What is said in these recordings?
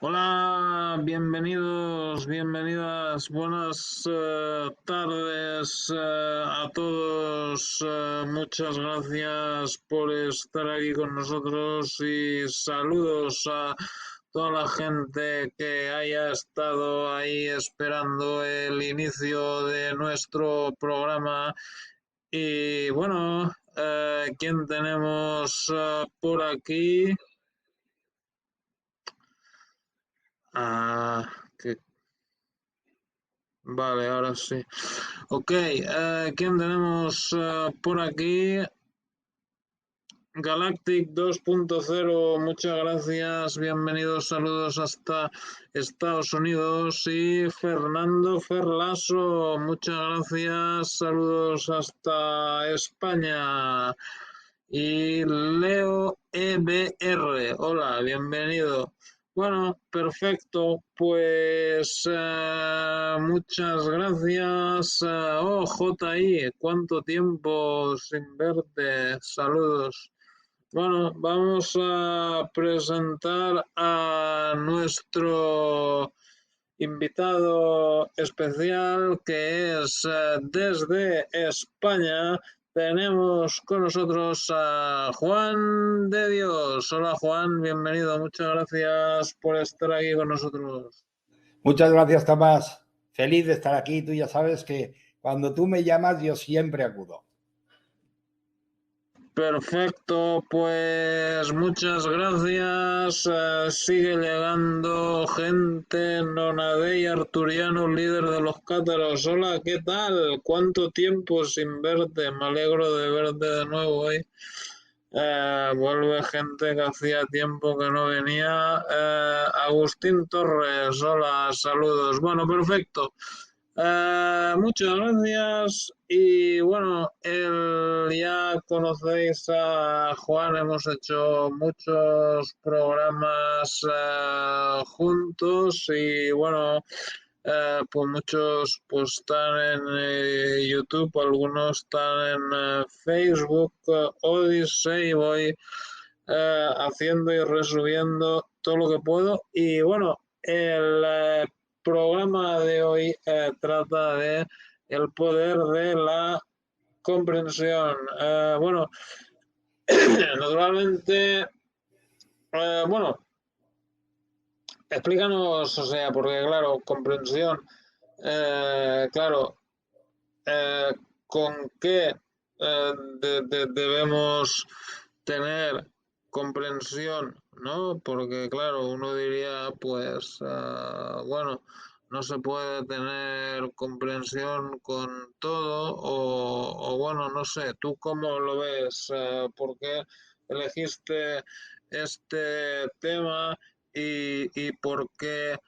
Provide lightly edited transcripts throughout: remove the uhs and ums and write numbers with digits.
Hola, bienvenidos, bienvenidas, buenas tardes a todos. Muchas gracias por estar aquí con nosotros y saludos a toda la gente que haya estado ahí esperando el inicio de nuestro programa. Y bueno, ¿quién tenemos por aquí? Ah, que Vale, ahora sí. Ok, ¿quién tenemos por aquí? Galactic 2.0, muchas gracias, bienvenidos, saludos hasta Estados Unidos. Y Fernando Ferlaso, muchas gracias, saludos hasta España. Y Leo EBR, hola, bienvenido. Bueno, perfecto, pues muchas gracias. JI, ¿cuánto tiempo sin verte? Saludos. Bueno, vamos a presentar a nuestro invitado especial que es desde España. Tenemos con nosotros a Juan de Dios. Hola Juan, bienvenido. Muchas gracias por estar aquí con nosotros. Muchas gracias, Tomás. Feliz de estar aquí. Tú ya sabes que cuando tú me llamas, yo siempre acudo. Perfecto, pues muchas gracias. Sigue llegando gente. Nonadey Arturiano, líder de los cátaros. Hola, ¿qué tal? ¿Cuánto tiempo sin verte? Me alegro de verte de nuevo hoy. Vuelve gente que hacía tiempo que no venía. Agustín Torres, hola, saludos. Bueno, perfecto. Muchas gracias y bueno, ya conocéis a Juan, hemos hecho muchos programas juntos y bueno, pues muchos pues están en YouTube, algunos están en Facebook, Odyssey, voy haciendo y resubiendo todo lo que puedo y bueno, el programa de hoy trata de el poder de la comprensión. Bueno, naturalmente, bueno, explícanos, o sea, porque claro, comprensión, claro, eh, ¿con qué debemos tener comprensión, ¿no? Porque claro, uno diría, pues, bueno, no se puede tener comprensión con todo o bueno, no sé, ¿tú cómo lo ves? ¿Por qué elegiste este tema y por qué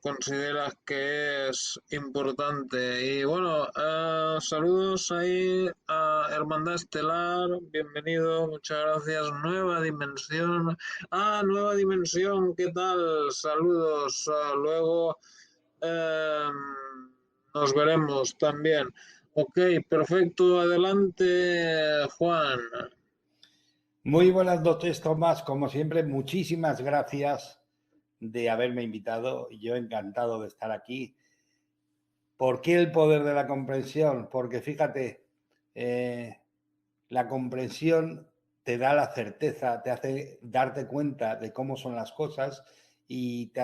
consideras que es importante? Y bueno, saludos ahí a Hermandad Estelar, bienvenido, muchas gracias. Nueva Dimensión, Nueva Dimensión, ¿qué tal? Saludos, luego eh, nos veremos también. Ok, perfecto, adelante, Juan. Muy buenas noches, Tomás. Como siempre, muchísimas gracias de haberme invitado. Yo encantado de estar aquí. ¿Por qué el poder de la comprensión? Porque fíjate, la comprensión te da la certeza, te hace darte cuenta de cómo son las cosas y te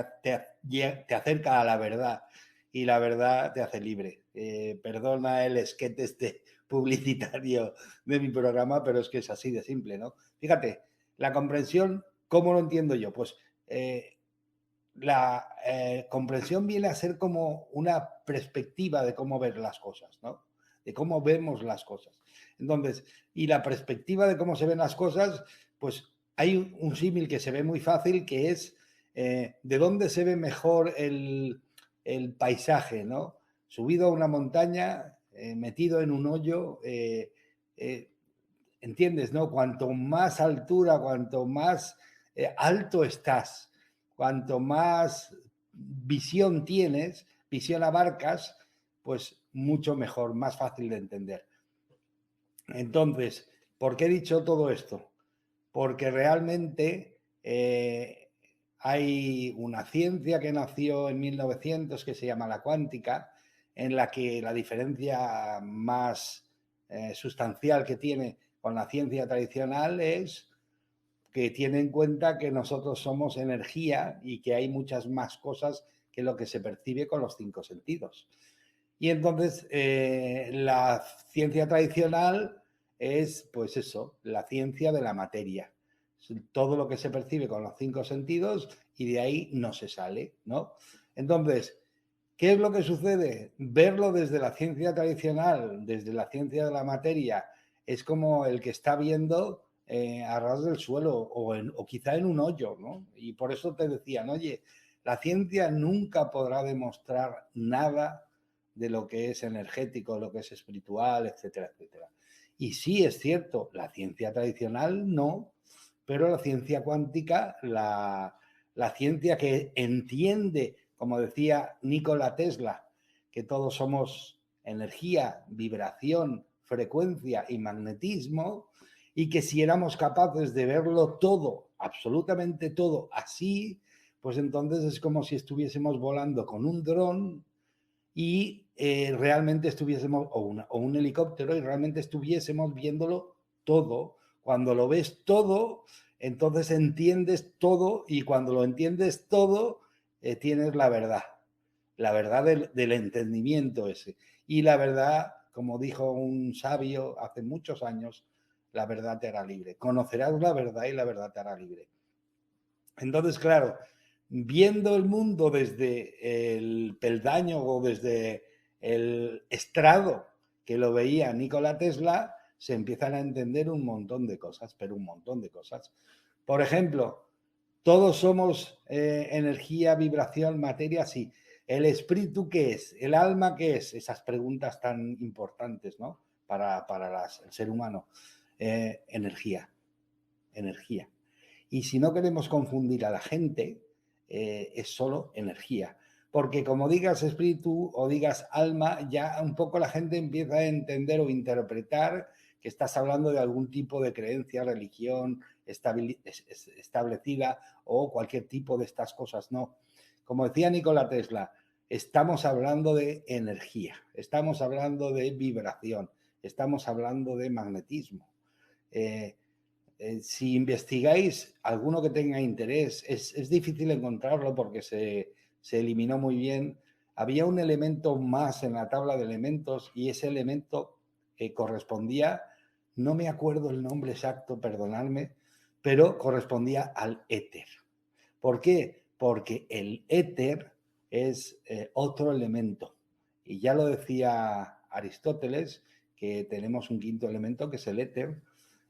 acerca a la verdad. Y la verdad te hace libre. Perdona el esquete este publicitario de mi programa, pero es que es así de simple, ¿no? Fíjate, la comprensión, ¿cómo lo entiendo yo? Pues la comprensión viene a ser como una perspectiva de cómo ver las cosas, ¿no? De cómo vemos las cosas. Entonces, y la perspectiva de cómo se ven las cosas, pues hay un símil que se ve muy fácil, que es de dónde se ve mejor el paisaje, ¿no? Subido a una montaña, metido en un hoyo, ¿entiendes, no? Cuanto más altura, cuanto más alto estás, cuanto más visión tienes, visión abarcas, pues mucho mejor, más fácil de entender. Entonces, ¿por qué he dicho todo esto? Porque realmente hay una ciencia que nació en 1900 que se llama la cuántica, en la que la diferencia más sustancial que tiene con la ciencia tradicional es que tiene en cuenta que nosotros somos energía y que hay muchas más cosas que lo que se percibe con los 5 sentidos. Y entonces la ciencia tradicional es, pues eso, la ciencia de la materia. Todo lo que se percibe con los 5 sentidos y de ahí no se sale, ¿no? Entonces, ¿qué es lo que sucede? Verlo desde la ciencia tradicional, desde la ciencia de la materia, es como el que está viendo a ras del suelo o quizá en un hoyo, ¿no? Y por eso te decían, oye, la ciencia nunca podrá demostrar nada de lo que es energético, lo que es espiritual, etcétera, etcétera. Y sí es cierto, la ciencia tradicional no, pero la ciencia cuántica, la ciencia que entiende, como decía Nikola Tesla, que todos somos energía, vibración, frecuencia y magnetismo, y que si éramos capaces de verlo todo, absolutamente todo así, pues entonces es como si estuviésemos volando con un dron y realmente estuviésemos, o un helicóptero, y realmente estuviésemos viéndolo todo. Cuando lo ves todo, entonces entiendes todo, y cuando lo entiendes todo, tienes la verdad del entendimiento ese. Y la verdad, como dijo un sabio hace muchos años, la verdad te hará libre. Conocerás la verdad y la verdad te hará libre. Entonces, claro, viendo el mundo desde el peldaño o desde el estrado que lo veía Nikola Tesla, se empiezan a entender un montón de cosas, pero un montón de cosas. Por ejemplo, todos somos energía, vibración, materia, sí. ¿El espíritu qué es? ¿El alma qué es? Esas preguntas tan importantes, ¿no? Para el ser humano. Energía, energía. Y si no queremos confundir a la gente, es solo energía. Porque como digas espíritu o digas alma, ya un poco la gente empieza a entender o interpretar que estás hablando de algún tipo de creencia, religión establecida o cualquier tipo de estas cosas. No. Como decía Nikola Tesla, estamos hablando de energía, estamos hablando de vibración, estamos hablando de magnetismo. Si investigáis alguno que tenga interés, es difícil encontrarlo porque se eliminó muy bien. Había un elemento más en la tabla de elementos y ese elemento correspondía, no me acuerdo el nombre exacto, perdonadme, pero correspondía al éter. ¿Por qué? Porque el éter es otro elemento. Y ya lo decía Aristóteles, que tenemos un quinto elemento que es el éter,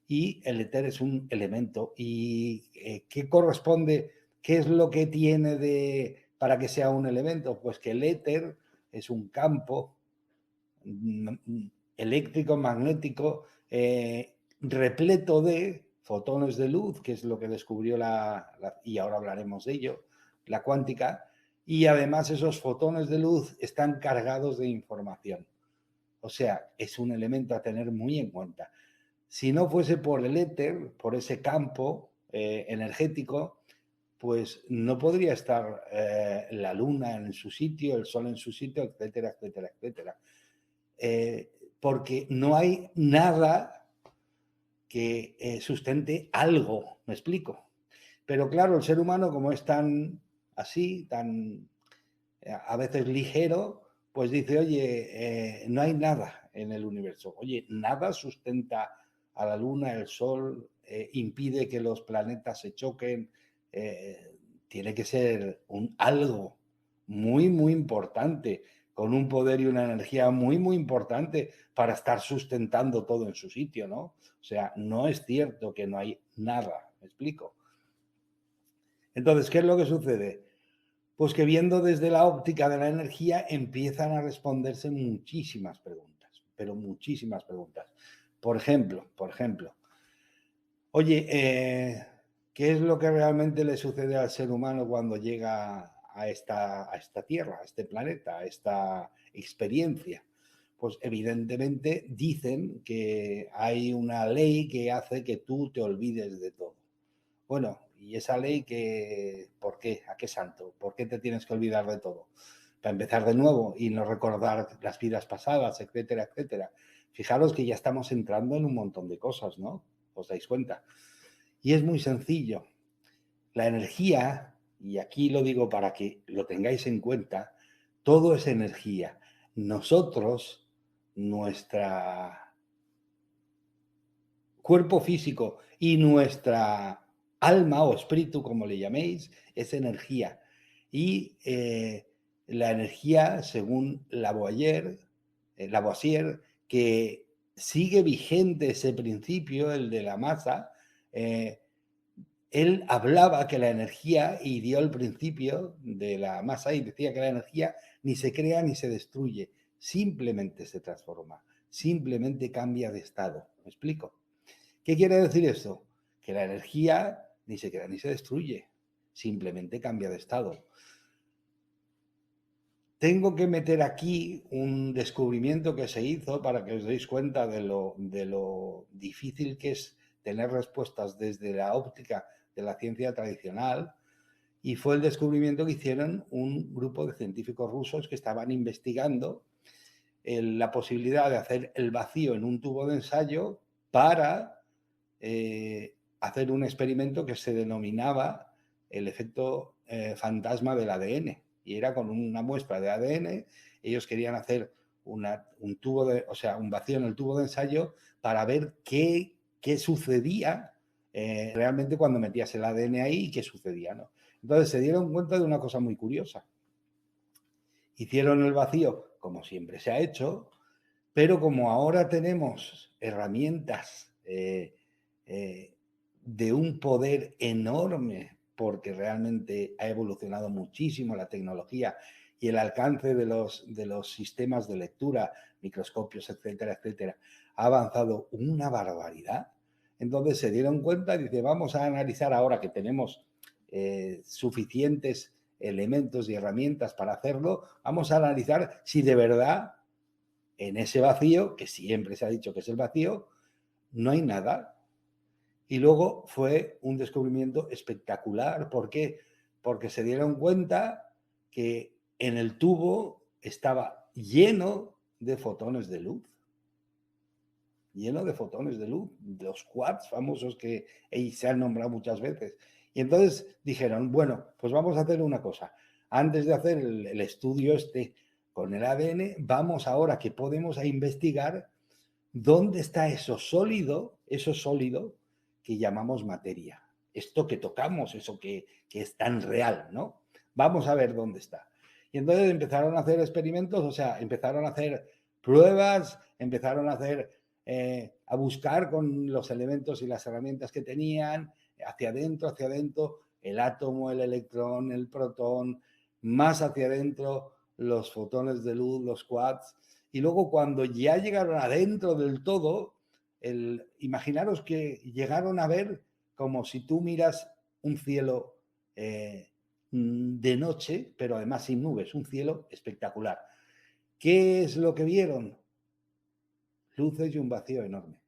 y el éter es un elemento. ¿Y qué corresponde? ¿Qué es lo que tiene para que sea un elemento? Pues que el éter es un campo eléctrico, magnético, repleto de fotones de luz, que es lo que descubrió y ahora hablaremos de ello, la cuántica, y además esos fotones de luz están cargados de información. O sea, es un elemento a tener muy en cuenta. Si no fuese por el éter, por ese campo energético, pues no podría estar la luna en su sitio, el sol en su sitio, etcétera, etcétera, etcétera. Porque no hay nada que sustente algo, me explico. Pero claro, el ser humano, como es tan así, tan a veces ligero, pues dice, oye, no hay nada en el universo. Oye, nada sustenta a la luna, el sol, impide que los planetas se choquen. Tiene que ser algo muy, muy importante, con un poder y una energía muy, muy importante para estar sustentando todo en su sitio, ¿no? O sea, no es cierto que no hay nada, ¿me explico? Entonces, ¿qué es lo que sucede? Pues que viendo desde la óptica de la energía empiezan a responderse muchísimas preguntas, pero muchísimas preguntas. Por ejemplo, oye, ¿qué es lo que realmente le sucede al ser humano cuando llega a esta tierra, a este planeta, a esta experiencia? Pues evidentemente dicen que hay una ley que hace que tú te olvides de todo. Bueno, ¿Y esa ley por qué? ¿A qué santo? ¿Por qué te tienes que olvidar de todo? Para empezar de nuevo y no recordar las vidas pasadas, etcétera, etcétera. Fijaros que ya estamos entrando en un montón de cosas, ¿no? ¿Os dais cuenta? Y es muy sencillo. La energía, y aquí lo digo para que lo tengáis en cuenta, todo es energía. Nosotros, nuestra cuerpo físico y nuestra alma o espíritu, como le llaméis, es energía. Y la energía, según Lavoisier, que sigue vigente ese principio, el de la masa, él hablaba que la energía, y dio el principio de la masa, y decía que la energía ni se crea ni se destruye, simplemente se transforma, simplemente cambia de estado. ¿Me explico? ¿Qué quiere decir esto? Que la energía ni se crea ni se destruye, simplemente cambia de estado. Tengo que meter aquí un descubrimiento que se hizo para que os deis cuenta de lo difícil que es tener respuestas desde la óptica de la ciencia tradicional, y fue el descubrimiento que hicieron un grupo de científicos rusos que estaban investigando la posibilidad de hacer el vacío en un tubo de ensayo para hacer un experimento que se denominaba el efecto fantasma del ADN. Y era con una muestra de ADN, ellos querían hacer un vacío en el tubo de ensayo para ver qué sucedía realmente cuando metías el ADN ahí y qué sucedía, ¿no? Entonces se dieron cuenta de una cosa muy curiosa. Hicieron el vacío como siempre se ha hecho, pero como ahora tenemos herramientas de un poder enorme, porque realmente ha evolucionado muchísimo la tecnología y el alcance de los sistemas de lectura, microscopios, etcétera, etcétera, ha avanzado una barbaridad. Entonces se dieron cuenta y dice, vamos a analizar ahora que tenemos suficientes elementos y herramientas para hacerlo, vamos a analizar si de verdad en ese vacío, que siempre se ha dicho que es el vacío, no hay nada. Y luego fue un descubrimiento espectacular. ¿Por qué? Porque se dieron cuenta que en el tubo estaba lleno de fotones de luz. Lleno de fotones de luz, los quarks famosos que se han nombrado muchas veces. Y entonces dijeron, bueno, pues vamos a hacer una cosa. Antes de hacer el estudio con el ADN, vamos ahora que podemos a investigar dónde está eso sólido que llamamos materia. Esto que tocamos, eso que es tan real, ¿no? Vamos a ver dónde está. Y entonces empezaron a hacer experimentos, o sea, empezaron a hacer pruebas, empezaron a buscar con los elementos y las herramientas que tenían, hacia adentro, el átomo, el electrón, el protón, más hacia adentro, los fotones de luz, los quarks. Y luego cuando ya llegaron adentro del todo, imaginaros que llegaron a ver como si tú miras un cielo de noche, pero además sin nubes, un cielo espectacular. ¿Qué es lo que vieron? Luces y un vacío enorme.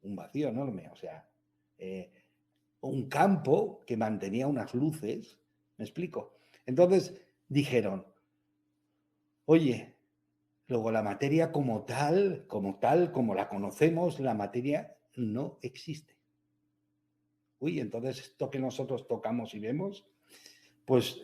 Un vacío enorme, o sea, un campo que mantenía unas luces, ¿me explico? Entonces dijeron, oye, luego la materia como como la conocemos, la materia no existe. Uy, entonces esto que nosotros tocamos y vemos, pues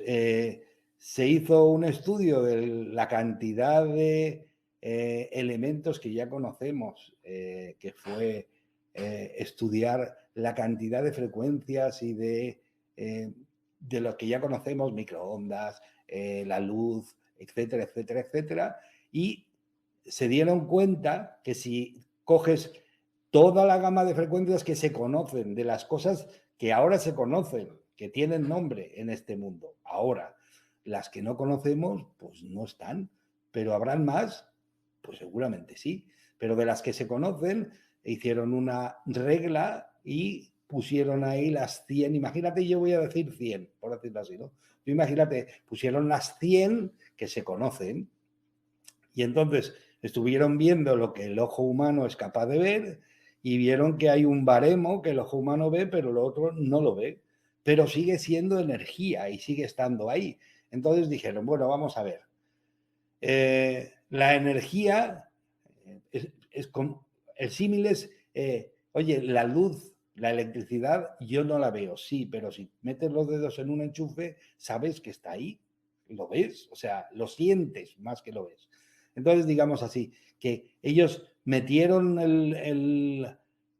se hizo un estudio de la cantidad de elementos que ya conocemos, que fue estudiar la cantidad de frecuencias y de lo que ya conocemos, microondas, la luz, etcétera, etcétera, etcétera, y se dieron cuenta que si coges toda la gama de frecuencias que se conocen, de las cosas que ahora se conocen, que tienen nombre en este mundo, ahora, las que no conocemos, pues no están, pero ¿habrán más? Pues seguramente sí, pero de las que se conocen, hicieron una regla y pusieron ahí las 100, imagínate, yo voy a decir 100, por decirlo así, ¿no? Tú imagínate, pusieron las 100 que se conocen y entonces estuvieron viendo lo que el ojo humano es capaz de ver y vieron que hay un baremo que el ojo humano ve, pero lo otro no lo ve, pero sigue siendo energía y sigue estando ahí. Entonces dijeron, bueno, vamos a ver. La energía, el símil es, oye, la luz, la electricidad, yo no la veo, sí, pero si metes los dedos en un enchufe, sabes que está ahí, lo ves, o sea, lo sientes más que lo ves. Entonces, digamos así, que ellos metieron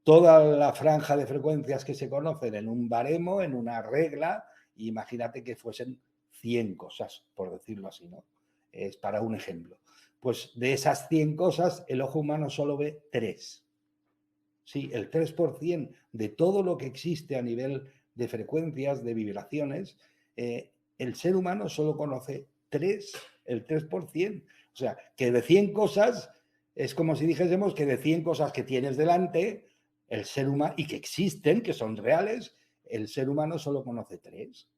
toda la franja de frecuencias que se conocen en un baremo, en una regla, y imagínate que fuesen 100 cosas, por decirlo así, ¿no? Es para un ejemplo. Pues de esas 100 cosas, el ojo humano solo ve 3. Sí, el 3% de todo lo que existe a nivel de frecuencias, de vibraciones, el ser humano solo conoce 3, el 3%. O sea, que de 100 cosas, es como si dijésemos que de 100 cosas que tienes delante, el ser humano, y que existen, que son reales, el ser humano solo conoce 3,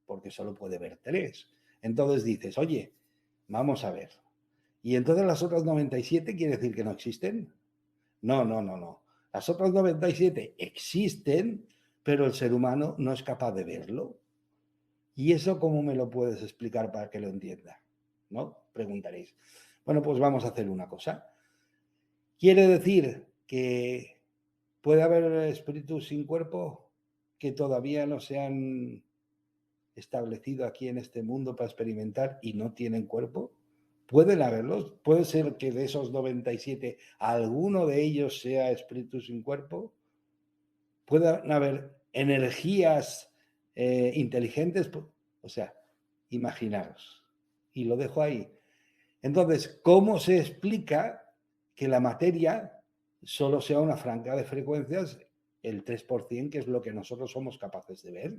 porque solo puede ver 3. Entonces dices, oye, vamos a ver. ¿Y entonces las otras 97 quiere decir que no existen? No, no, no, no. Las otras 97 existen, pero el ser humano no es capaz de verlo. ¿Y eso cómo me lo puedes explicar para que lo entienda? ¿No? Preguntaréis. Bueno, pues vamos a hacer una cosa. ¿Quiere decir que puede haber espíritus sin cuerpo que todavía no se han establecido aquí en este mundo para experimentar y no tienen cuerpo? Pueden haberlos. Puede ser que de esos 97 alguno de ellos sea espíritu sin cuerpo. Pueden haber energías inteligentes. O sea, imaginaros. Y lo dejo ahí. Entonces, ¿cómo se explica que la materia solo sea una franja de frecuencias, el 3%, que es lo que nosotros somos capaces de ver?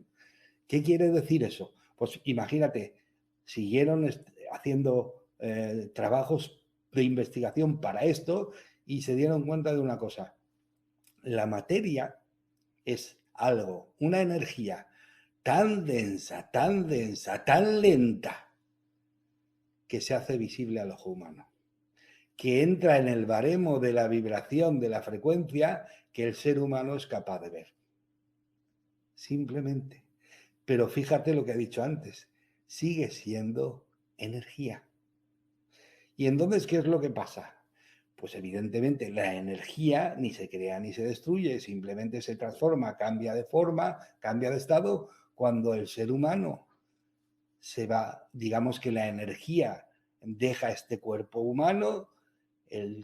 ¿Qué quiere decir eso? Pues imagínate, siguieron haciendo trabajos de investigación para esto y se dieron cuenta de una cosa. La materia es algo, una energía tan densa, tan densa, tan lenta, que se hace visible al ojo humano, que entra en el baremo de la vibración de la frecuencia que el ser humano es capaz de ver. Simplemente. Pero fíjate lo que he dicho antes, sigue siendo energía. ¿Y entonces qué es lo que pasa? Pues evidentemente la energía ni se crea ni se destruye, simplemente se transforma, cambia de forma, cambia de estado. Cuando el ser humano se va, digamos que la energía deja este cuerpo humano,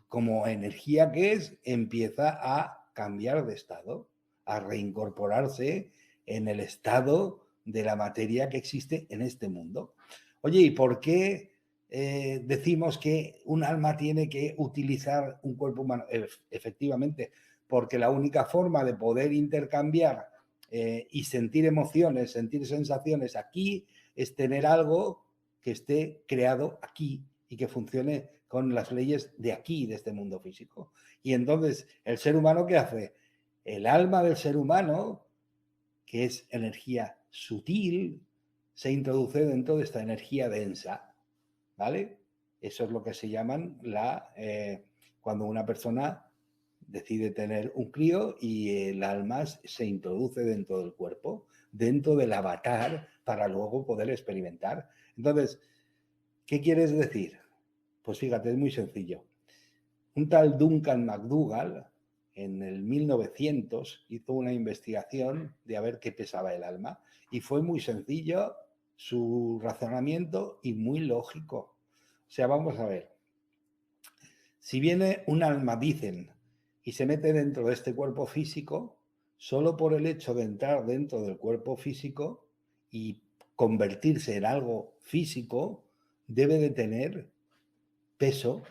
como energía que es, empieza a cambiar de estado, a reincorporarse en el estado de la materia que existe en este mundo. Oye, ¿y por qué decimos que un alma tiene que utilizar un cuerpo humano? Efectivamente, porque la única forma de poder intercambiar y sentir emociones, sentir sensaciones aquí, es tener algo que esté creado aquí y que funcione con las leyes de aquí, de este mundo físico. Y entonces, ¿el ser humano qué hace? El alma del ser humano, que es energía sutil, se introduce dentro de esta energía densa, ¿vale? Eso es lo que se llaman cuando una persona decide tener un crío y el alma se introduce dentro del cuerpo, dentro del avatar, para luego poder experimentar. Entonces, ¿qué quieres decir? Pues fíjate, es muy sencillo. Un tal Duncan McDougall, en el 1900, hizo una investigación de a ver qué pesaba el alma. Y fue muy sencillo su razonamiento y muy lógico. O sea, vamos a ver. Si viene un alma, dicen, y se mete dentro de este cuerpo físico, solo por el hecho de entrar dentro del cuerpo físico y convertirse en algo físico, debe de tener peso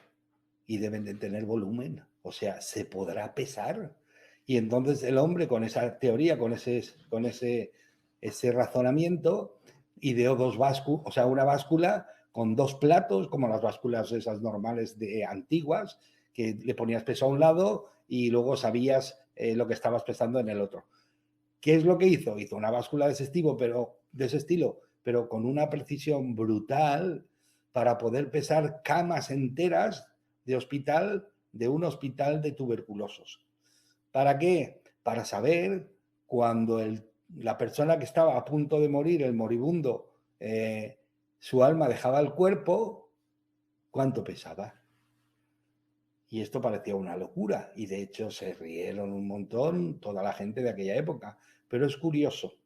y deben de tener volumen. O sea, se podrá pesar. Y entonces el hombre, con esa teoría, con ese razonamiento, ideó dos básculas, o sea, una báscula con dos platos, como las básculas esas normales de antiguas, que le ponías peso a un lado y luego sabías lo que estabas pesando en el otro. ¿Qué es lo que hizo? Hizo una báscula de ese estilo, pero con una precisión brutal para poder pesar camas enteras de un hospital de tuberculosos. ¿Para qué? Para saber cuando la persona que estaba a punto de morir, el moribundo, su alma dejaba el cuerpo, cuánto pesaba. Y esto parecía una locura y de hecho se rieron un montón toda la gente de aquella época. Pero es curioso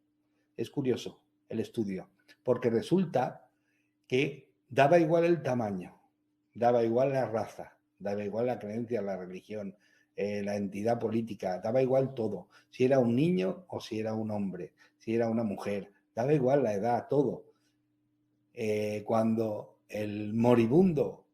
el estudio, porque resulta que daba igual el tamaño, daba igual la raza, daba igual la creencia, la religión, la entidad política, daba igual todo. Si era un niño o si era un hombre, si era una mujer, daba igual la edad, todo. Cuando el moribundo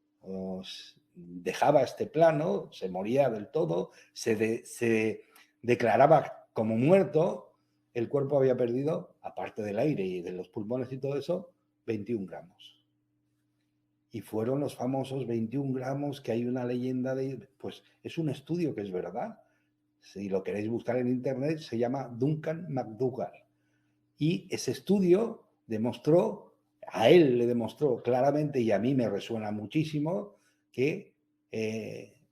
dejaba este plano, se moría del todo, se declaraba como muerto, el cuerpo había perdido, aparte del aire y de los pulmones y todo eso, 21 gramos. Y fueron los famosos 21 gramos que hay una leyenda de... Pues es un estudio que es verdad. Si lo queréis buscar en internet, se llama Duncan McDougall. Y ese estudio demostró, a él le demostró claramente, y a mí me resuena muchísimo, que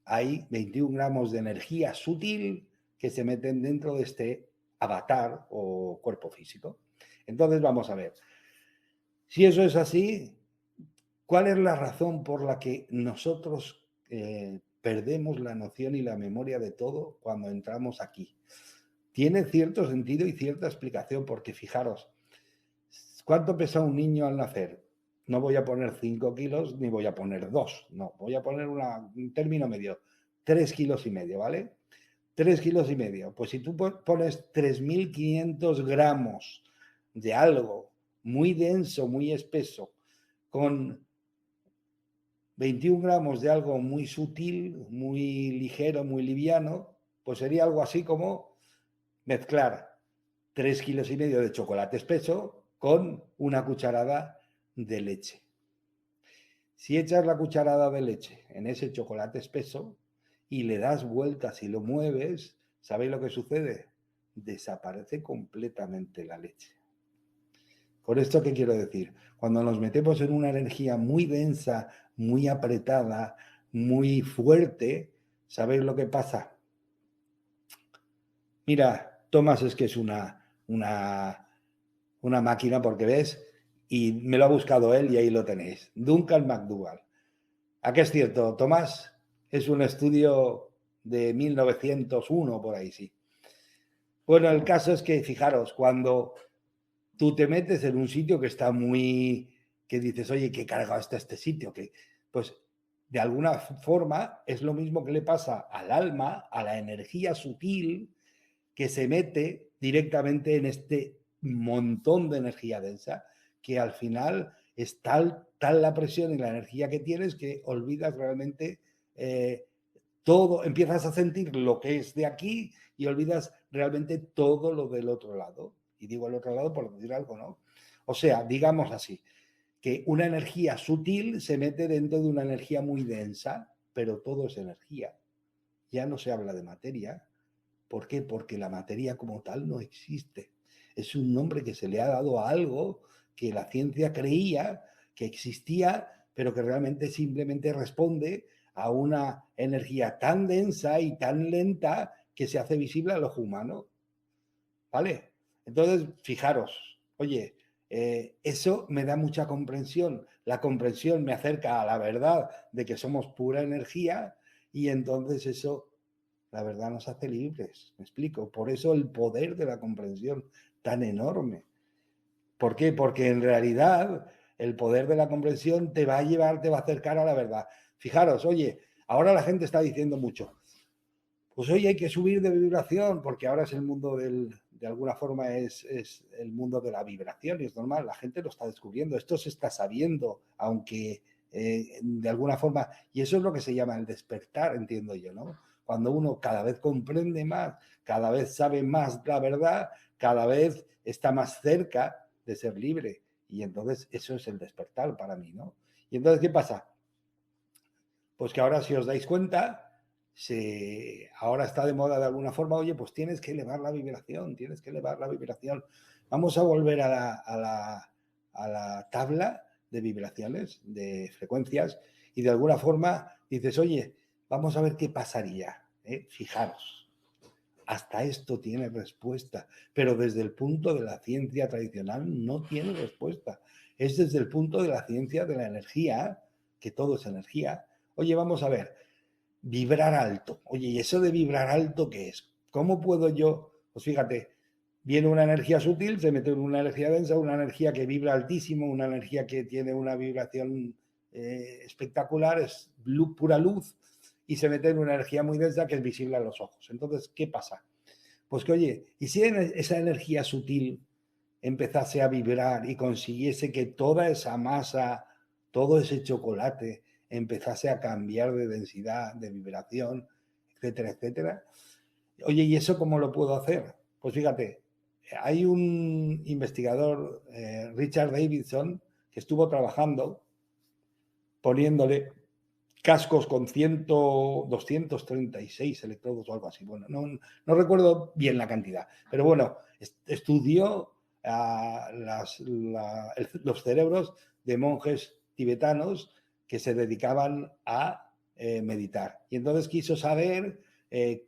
hay 21 gramos de energía sutil que se meten dentro de este avatar o cuerpo físico. Entonces vamos a ver, si eso es así, ¿cuál es la razón por la que nosotros perdemos la noción y la memoria de todo cuando entramos aquí? Tiene cierto sentido y cierta explicación, porque fijaros, ¿cuánto pesa un niño al nacer? No voy a poner 5 kilos ni voy a poner 2, no, voy a poner un término medio, 3 kilos y medio, ¿vale? 3 kilos y medio. Pues si tú pones 3.500 gramos de algo muy denso, muy espeso, con 21 gramos de algo muy sutil, muy ligero, muy liviano, pues sería algo así como mezclar 3 kilos y medio de chocolate espeso con una cucharada de leche. Si echas la cucharada de leche en ese chocolate espeso y le das vueltas y lo mueves, ¿sabéis lo que sucede? Desaparece completamente la leche. ¿Con esto qué quiero decir? Cuando nos metemos en una energía muy densa, muy apretada, muy fuerte, ¿sabéis lo que pasa? Mira, Tomás es que es una máquina porque ves, y me lo ha buscado él y ahí lo tenéis. Duncan McDougall. ¿A qué es cierto, Tomás? Es un estudio de 1901, por ahí sí. Bueno, el caso es que, fijaros, cuando tú te metes en un sitio que está muy... que dices, oye, qué cargado está este sitio, que pues de alguna forma es lo mismo que le pasa al alma, a la energía sutil que se mete directamente en este montón de energía densa, que al final es tal la presión y la energía que tienes que olvidas realmente todo, empiezas a sentir lo que es de aquí y olvidas realmente todo lo del otro lado. Y digo el otro lado por decir algo, ¿no? O sea, digamos así, que una energía sutil se mete dentro de una energía muy densa, pero todo es energía. Ya no se habla de materia. ¿Por qué? Porque la materia como tal no existe. Es un nombre que se le ha dado a algo que la ciencia creía que existía, pero que realmente simplemente responde a una energía tan densa y tan lenta que se hace visible al ojo humano. ¿Vale? Entonces, fijaros, oye, eso me da mucha comprensión. La comprensión me acerca a la verdad de que somos pura energía y entonces eso, la verdad, nos hace libres. ¿Me explico? Por eso el poder de la comprensión tan enorme. ¿Por qué? Porque en realidad el poder de la comprensión te va a llevar, te va a acercar a la verdad. Fijaros, oye, ahora la gente está diciendo mucho, pues hoy hay que subir de vibración, porque ahora es el mundo de alguna forma es el mundo de la vibración y es normal, la gente lo está descubriendo, esto se está sabiendo, aunque de alguna forma, y eso es lo que se llama el despertar, entiendo yo, ¿no? Cuando uno cada vez comprende más, cada vez sabe más la verdad, cada vez está más cerca de ser libre, y entonces eso es el despertar para mí, ¿no? Y entonces, ¿qué pasa? Pues que ahora si os dais cuenta, ahora está de moda de alguna forma, oye, pues tienes que elevar la vibración, tienes que elevar la vibración. Vamos a volver a la tabla de vibraciones, de frecuencias, y de alguna forma dices, oye, vamos a ver qué pasaría. Fijaros, hasta esto tiene respuesta, pero desde el punto de la ciencia tradicional no tiene respuesta. Es desde el punto de la ciencia de la energía, que todo es energía. Oye, vamos a ver, vibrar alto. Oye, ¿y eso de vibrar alto qué es? ¿Cómo puedo yo? Pues fíjate, viene una energía sutil, se mete en una energía densa, una energía que vibra altísimo, una energía que tiene una vibración espectacular, es luz, pura luz, y se mete en una energía muy densa que es visible a los ojos. Entonces, ¿qué pasa? Pues que, oye, ¿y si esa energía sutil empezase a vibrar y consiguiese que toda esa masa, todo ese chocolate, empezase a cambiar de densidad, de vibración, etcétera, etcétera? Oye, ¿y eso cómo lo puedo hacer? Pues fíjate, hay un investigador, Richard Davidson, que estuvo trabajando poniéndole cascos con 236 electrodos o algo así. Bueno, no recuerdo bien la cantidad, pero bueno, estudió los cerebros de monjes tibetanos que se dedicaban a meditar. Y entonces quiso saber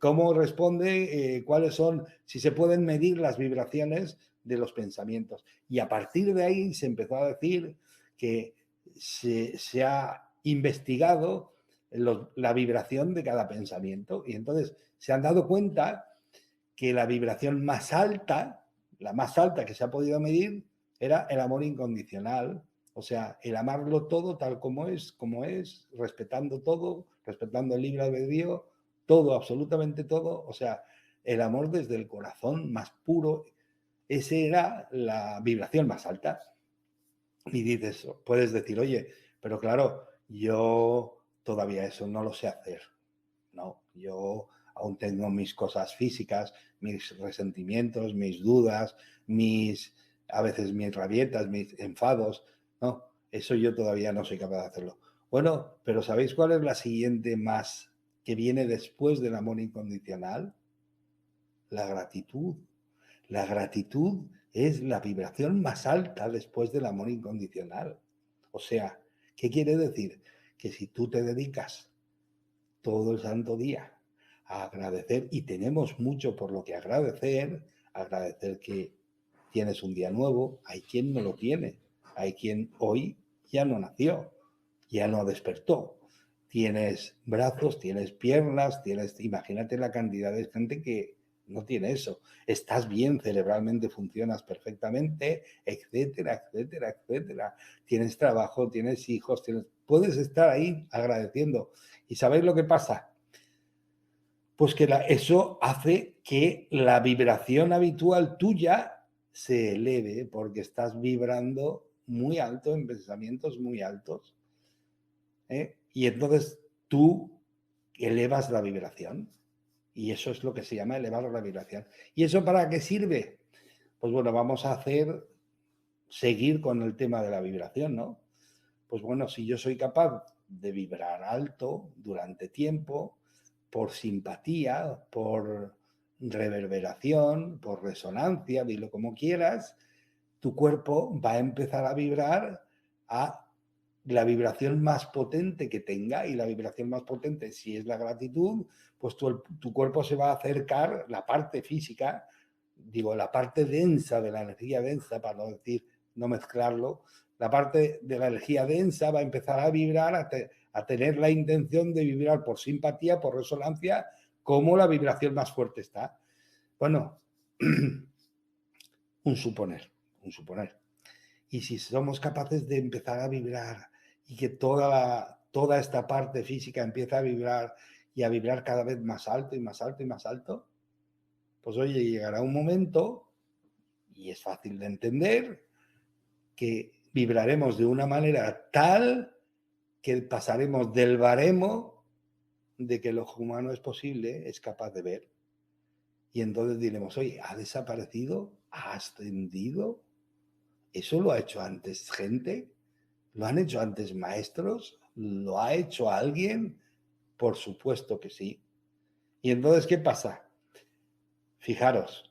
cómo responde, cuáles son, si se pueden medir las vibraciones de los pensamientos. Y a partir de ahí se empezó a decir que se ha investigado la vibración de cada pensamiento y entonces se han dado cuenta que la vibración más alta, la más alta que se ha podido medir, era el amor incondicional, o sea, el amarlo todo tal como es, respetando todo, respetando el libre albedrío, todo, absolutamente todo, o sea, el amor desde el corazón más puro, esa era la vibración más alta. Y dices, puedes decir, oye, pero claro, yo todavía eso no lo sé hacer. No, yo aún tengo mis cosas físicas, mis resentimientos, mis dudas, a veces mis rabietas, mis enfados. No, eso yo todavía no soy capaz de hacerlo. Bueno, pero ¿sabéis cuál es la siguiente más que viene después del amor incondicional? La gratitud. La gratitud es la vibración más alta después del amor incondicional. O sea, ¿qué quiere decir? Que si tú te dedicas todo el santo día a agradecer, y tenemos mucho por lo que agradecer que tienes un día nuevo, hay quien no lo tiene, hay quien hoy ya no nació, ya no despertó. Tienes brazos, tienes piernas, imagínate la cantidad de gente que no tiene eso. Estás bien cerebralmente, funcionas perfectamente, etcétera, etcétera, etcétera. Tienes trabajo, tienes hijos, puedes estar ahí agradeciendo. ¿Y sabéis lo que pasa? Pues que eso hace que la vibración habitual tuya se eleve porque estás vibrando muy alto en pensamientos muy altos. Y entonces tú elevas la vibración. Y eso es lo que se llama elevar la vibración. ¿Y eso para qué sirve? Pues bueno, vamos a seguir con el tema de la vibración, ¿no? Pues bueno, si yo soy capaz de vibrar alto durante tiempo, por simpatía, por reverberación, por resonancia, dilo como quieras, tu cuerpo va a empezar a vibrar a la vibración más potente que tenga, y la vibración más potente, si es la gratitud, pues tu cuerpo se va a acercar, la parte física, digo, la parte densa de la energía densa, para no decir, no mezclarlo, la parte de la energía densa va a empezar a vibrar, a tener la intención de vibrar por simpatía, por resonancia, como la vibración más fuerte está. Bueno, un suponer. Y si somos capaces de empezar a vibrar y que toda esta parte física empieza a vibrar y a vibrar cada vez más alto y más alto y más alto, pues oye, llegará un momento, y es fácil de entender, que vibraremos de una manera tal que pasaremos del baremo de que el ojo humano es posible, es capaz de ver. Y entonces diremos, oye, ¿ha desaparecido? ¿Ha ascendido? ¿Eso lo ha hecho antes gente? ¿Lo han hecho antes maestros? ¿Lo ha hecho alguien? Por supuesto que sí. ¿Y entonces qué pasa? Fijaros,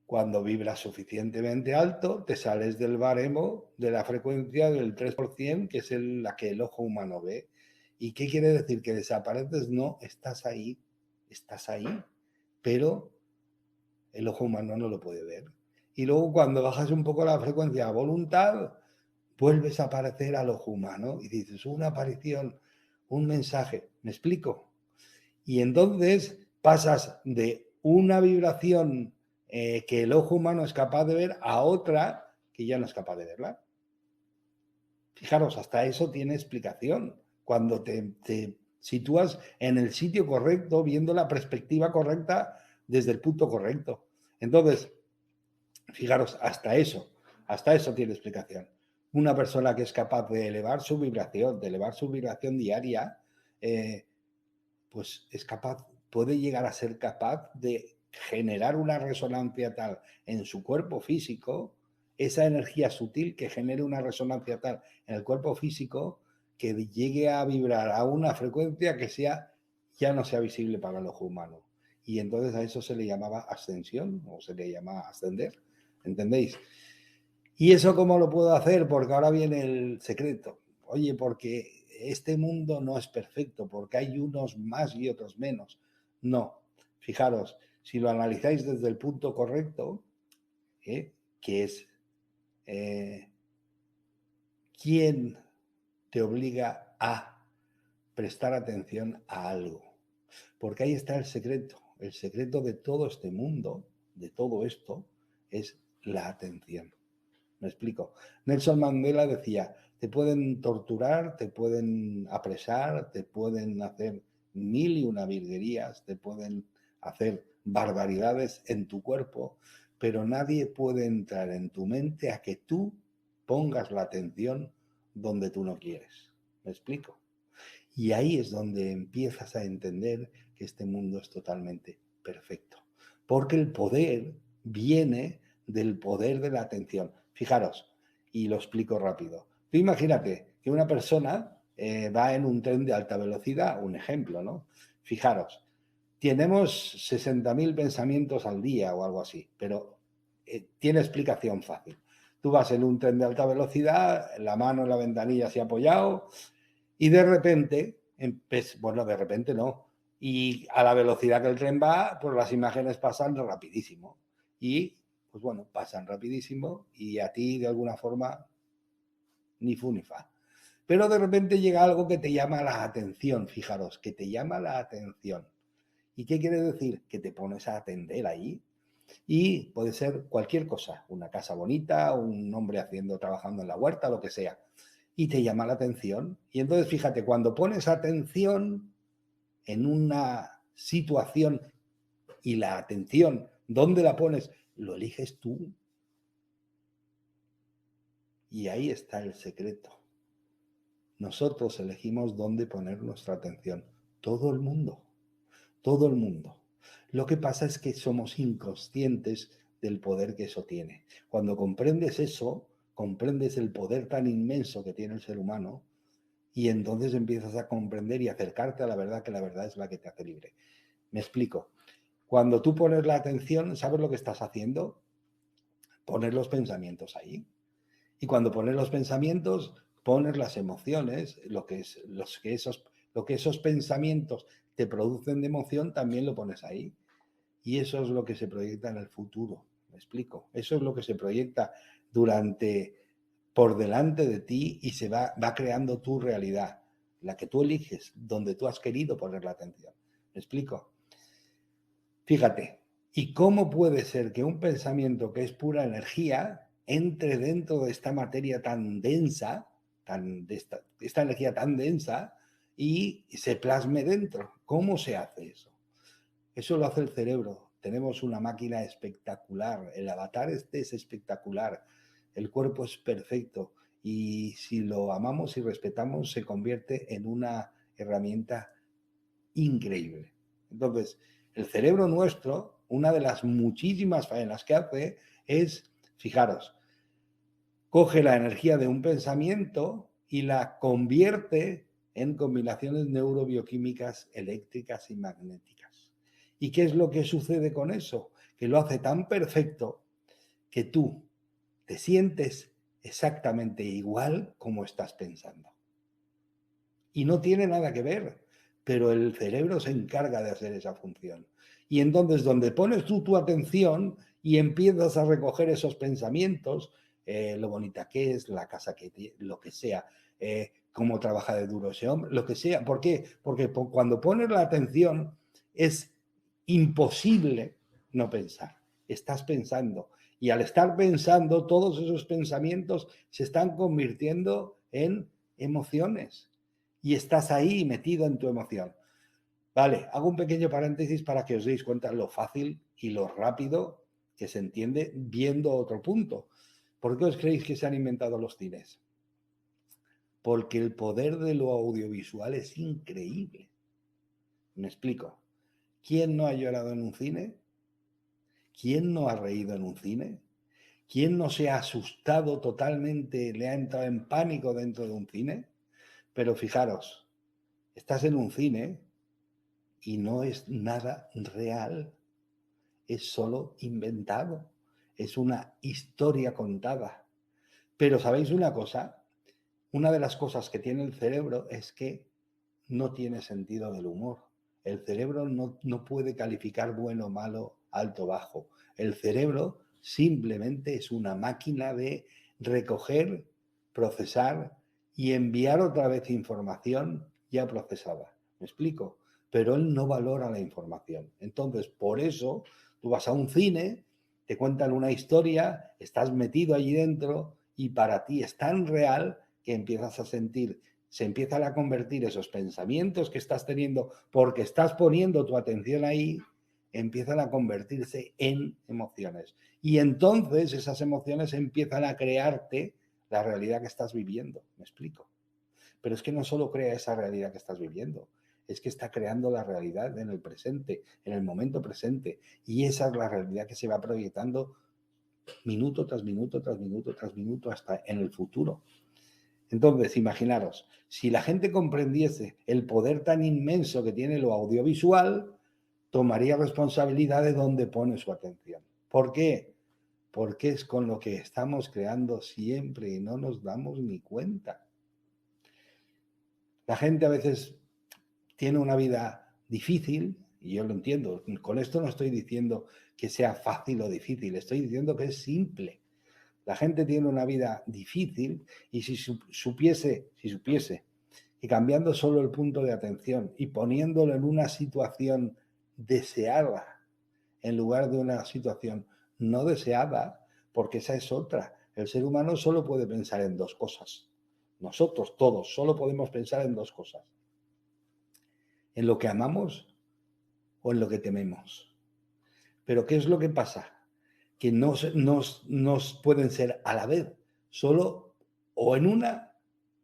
cuando vibras suficientemente alto, te sales del baremo de la frecuencia del 3%, que es la que el ojo humano ve. ¿Y qué quiere decir? ¿Que desapareces? No, estás ahí, pero el ojo humano no lo puede ver. Y luego cuando bajas un poco la frecuencia a voluntad, vuelves a aparecer al ojo humano y dices, una aparición, un mensaje, ¿me explico? Y entonces pasas de una vibración que el ojo humano es capaz de ver a otra que ya no es capaz de verla. Fijaros, hasta eso tiene explicación. Cuando te sitúas en el sitio correcto, viendo la perspectiva correcta desde el punto correcto. Entonces, fijaros, hasta eso tiene explicación. Una persona que es capaz de elevar su vibración diaria, pues es capaz, puede llegar a ser capaz de generar una resonancia tal en su cuerpo físico, esa energía sutil que genere una resonancia tal en el cuerpo físico, que llegue a vibrar a una frecuencia que ya no sea visible para el ojo humano. Y entonces a eso se le llamaba ascensión o se le llama ascender, ¿entendéis? ¿Y eso cómo lo puedo hacer? Porque ahora viene el secreto. Oye, porque este mundo no es perfecto, porque hay unos más y otros menos. No, fijaros, si lo analizáis desde el punto correcto, que es quién te obliga a prestar atención a algo. Porque ahí está el secreto. El secreto de todo este mundo, de todo esto, es la atención. ¿Me explico? Nelson Mandela decía, te pueden torturar, te pueden apresar, te pueden hacer mil y una virguerías, te pueden hacer barbaridades en tu cuerpo, pero nadie puede entrar en tu mente a que tú pongas la atención donde tú no quieres. ¿Me explico? Y ahí es donde empiezas a entender que este mundo es totalmente perfecto. Porque el poder viene del poder de la atención. Fijaros, y lo explico rápido. Tú imagínate que una persona va en un tren de alta velocidad, un ejemplo, ¿no? Fijaros, tenemos 60.000 pensamientos al día o algo así, pero tiene explicación fácil. Tú vas en un tren de alta velocidad, la mano en la ventanilla se ha apoyado, y de repente, bueno, de repente no, y a la velocidad que el tren va, pues las imágenes pasan rapidísimo. Y, pues bueno, pasan rapidísimo y a ti de alguna forma ni fu ni fa. Pero de repente llega algo que te llama la atención, fijaros, que te llama la atención. ¿Y qué quiere decir? Que te pones a atender ahí. Y puede ser cualquier cosa, una casa bonita, un hombre trabajando en la huerta, lo que sea. Y te llama la atención. Y entonces, fíjate, cuando pones atención en una situación y la atención, ¿dónde la pones? Lo eliges tú. Y ahí está el secreto. Nosotros elegimos dónde poner nuestra atención. Todo el mundo. Todo el mundo. Lo que pasa es que somos inconscientes del poder que eso tiene. Cuando comprendes eso, comprendes el poder tan inmenso que tiene el ser humano y entonces empiezas a comprender y acercarte a la verdad, que la verdad es la que te hace libre. Me explico. Cuando tú pones la atención, ¿sabes lo que estás haciendo? Poner los pensamientos ahí. Y cuando pones los pensamientos, pones las emociones, lo que esos pensamientos te producen de emoción, también lo pones ahí. Y eso es lo que se proyecta en el futuro. ¿Me explico? Eso es lo que se proyecta por delante de ti y se va creando tu realidad, la que tú eliges, donde tú has querido poner la atención. ¿Me explico? Fíjate, ¿y cómo puede ser que un pensamiento que es pura energía entre dentro de esta materia tan densa, esta energía tan densa, y se plasme dentro? ¿Cómo se hace eso? Eso lo hace el cerebro. Tenemos una máquina espectacular. El avatar este es espectacular. El cuerpo es perfecto. Y si lo amamos y respetamos, se convierte en una herramienta increíble. Entonces, el cerebro nuestro, una de las muchísimas faenas que hace es, fijaros, coge la energía de un pensamiento y la convierte en combinaciones neurobioquímicas, eléctricas y magnéticas. ¿Y qué es lo que sucede con eso? Que lo hace tan perfecto que tú te sientes exactamente igual como estás pensando. Y no tiene nada que ver, pero el cerebro se encarga de hacer esa función. Y entonces, donde pones tú tu atención y empiezas a recoger esos pensamientos, lo bonita que es, la casa que tiene, lo que sea, cómo trabaja de duro ese hombre, lo que sea. ¿Por qué? Porque cuando pones la atención es imposible no pensar. Estás pensando. Y al estar pensando, todos esos pensamientos se están convirtiendo en emociones. Y estás ahí metido en tu emoción. Vale, hago un pequeño paréntesis para que os deis cuenta lo fácil y lo rápido que se entiende viendo otro punto. ¿Por qué os creéis que se han inventado los cines? Porque el poder de lo audiovisual es increíble. Me explico. ¿Quién no ha llorado en un cine? ¿Quién no ha reído en un cine? ¿Quién no se ha asustado totalmente, le ha entrado en pánico dentro de un cine? Pero fijaros, estás en un cine y no es nada real, es solo inventado, es una historia contada. Pero ¿sabéis una cosa? Una de las cosas que tiene el cerebro es que no tiene sentido del humor. El cerebro no puede calificar bueno, malo, alto, bajo. El cerebro simplemente es una máquina de recoger, procesar y enviar otra vez información ya procesada. ¿Me explico? Pero él no valora la información. Entonces, por eso, tú vas a un cine, te cuentan una historia, estás metido allí dentro y para ti es tan real que empiezas a sentir, se empiezan a convertir esos pensamientos que estás teniendo porque estás poniendo tu atención ahí, empiezan a convertirse en emociones. Y entonces esas emociones empiezan a crearte la realidad que estás viviendo. ¿Me explico? Pero es que no solo crea esa realidad que estás viviendo, es que está creando la realidad en el presente, en el momento presente. Y esa es la realidad que se va proyectando minuto tras minuto, tras minuto, tras minuto, hasta en el futuro. Entonces, imaginaros, si la gente comprendiese el poder tan inmenso que tiene lo audiovisual, tomaría responsabilidad de dónde pone su atención. ¿Por qué? Porque es con lo que estamos creando siempre y no nos damos ni cuenta. La gente a veces tiene una vida difícil, y yo lo entiendo. Con esto no estoy diciendo que sea fácil o difícil, estoy diciendo que es simple. La gente tiene una vida difícil y si supiese, y cambiando solo el punto de atención y poniéndolo en una situación deseada en lugar de una situación no deseada, porque esa es otra. El ser humano solo puede pensar en dos cosas. Nosotros todos solo podemos pensar en dos cosas. En lo que amamos o en lo que tememos. Pero ¿qué es lo que pasa? Que nos pueden ser a la vez, solo o en una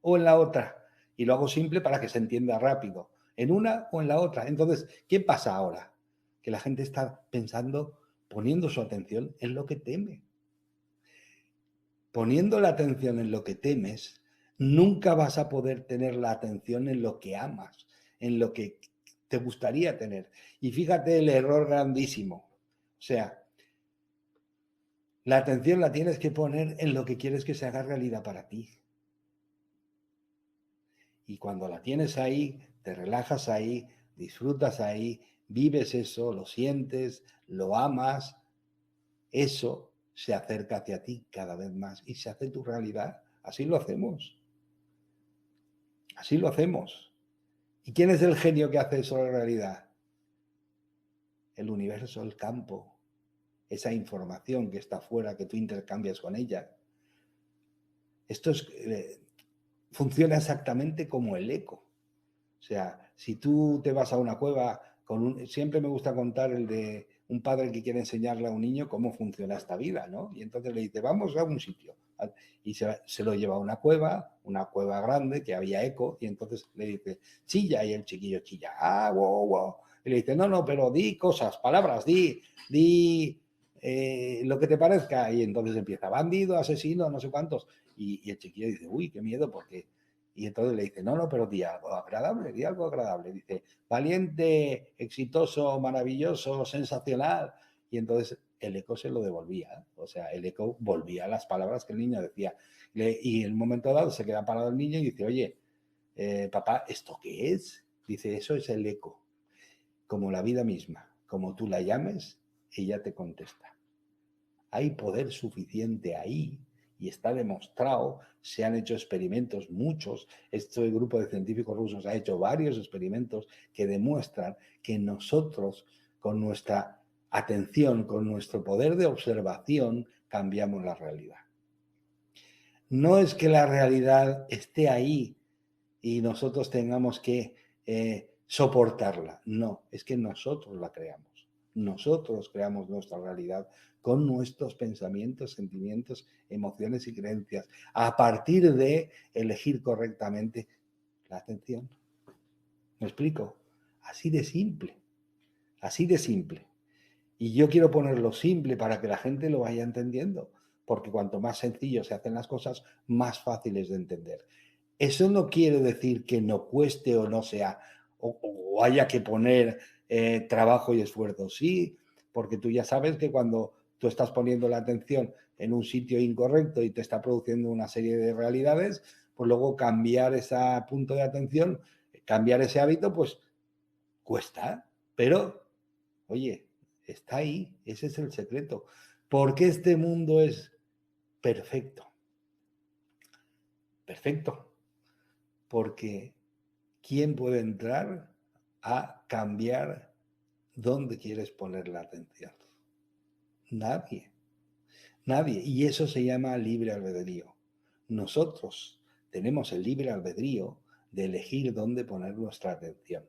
o en la otra. Y lo hago simple para que se entienda rápido. En una o en la otra. Entonces, ¿qué pasa ahora? Que la gente está pensando, poniendo su atención en lo que teme. Poniendo la atención en lo que temes, nunca vas a poder tener la atención en lo que amas, en lo que te gustaría tener. Y fíjate el error grandísimo. O sea, la atención la tienes que poner en lo que quieres que se haga realidad para ti. Y cuando la tienes ahí, te relajas ahí, disfrutas ahí, vives eso, lo sientes, lo amas, eso se acerca hacia ti cada vez más y se hace tu realidad. Así lo hacemos. Así lo hacemos. ¿Y quién es el genio que hace eso en realidad? El universo, el campo, esa información que está fuera, que tú intercambias con ella. Esto funciona exactamente como el eco. O sea, si tú te vas a una cueva, siempre me gusta contar el de un padre que quiere enseñarle a un niño cómo funciona esta vida, ¿no? Y entonces le dice, vamos a un sitio. Y se lo lleva a una cueva grande, que había eco, y entonces le dice, chilla, y el chiquillo chilla, wow, wow. Y le dice, no, pero di cosas, palabras, di lo que te parezca. Y entonces empieza, bandido, asesino, no sé cuántos. Y el chiquillo dice, uy, qué miedo, porque... Y entonces le dice, no, pero di algo agradable, di algo agradable. Dice, valiente, exitoso, maravilloso, sensacional. Y entonces el eco se lo devolvía. O sea, el eco volvía a las palabras que el niño decía. Y en un momento dado se queda parado el niño y dice, oye, papá, ¿esto qué es? Dice, eso es el eco, como la vida misma. como tú la llames, ella te contesta. Hay poder suficiente ahí y está demostrado, se han hecho experimentos, muchos, este grupo de científicos rusos ha hecho varios experimentos que demuestran que nosotros, con nuestra atención, con nuestro poder de observación, cambiamos la realidad. No es que la realidad esté ahí y nosotros tengamos que soportarla, no, es que nosotros la creamos. Nosotros creamos nuestra realidad con nuestros pensamientos, sentimientos, emociones y creencias, a partir de elegir correctamente la atención. ¿Me explico? Así de simple, así de simple. Y yo quiero ponerlo simple para que la gente lo vaya entendiendo, porque cuanto más sencillo se hacen las cosas, más fáciles de entender. Eso no quiere decir que no cueste o no sea, o haya que poner trabajo y esfuerzo. Sí, porque tú ya sabes que cuando tú estás poniendo la atención en un sitio incorrecto y te está produciendo una serie de realidades, pues luego cambiar ese punto de atención, cambiar ese hábito, pues cuesta. Pero, oye, está ahí, ese es el secreto. Porque este mundo es perfecto. Perfecto. Porque ¿quién puede entrar a cambiar dónde quieres poner la atención? Nadie, nadie. Y eso se llama libre albedrío. Nosotros tenemos el libre albedrío de elegir dónde poner nuestra atención.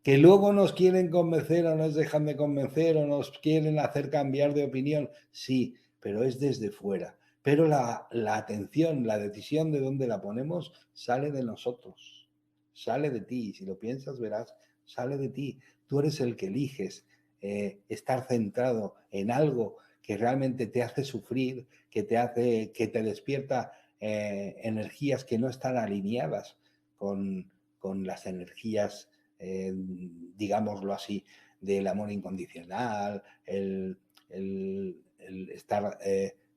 Que luego nos quieren convencer o nos dejan de convencer o nos quieren hacer cambiar de opinión, sí, pero es desde fuera. Pero la atención, la decisión de dónde la ponemos sale de nosotros, sale de ti. Si lo piensas, verás, sale de ti. Tú eres el que eliges estar centrado en algo que realmente te hace sufrir, que te despierta energías que no están alineadas con las energías, digámoslo así, del amor incondicional, el estar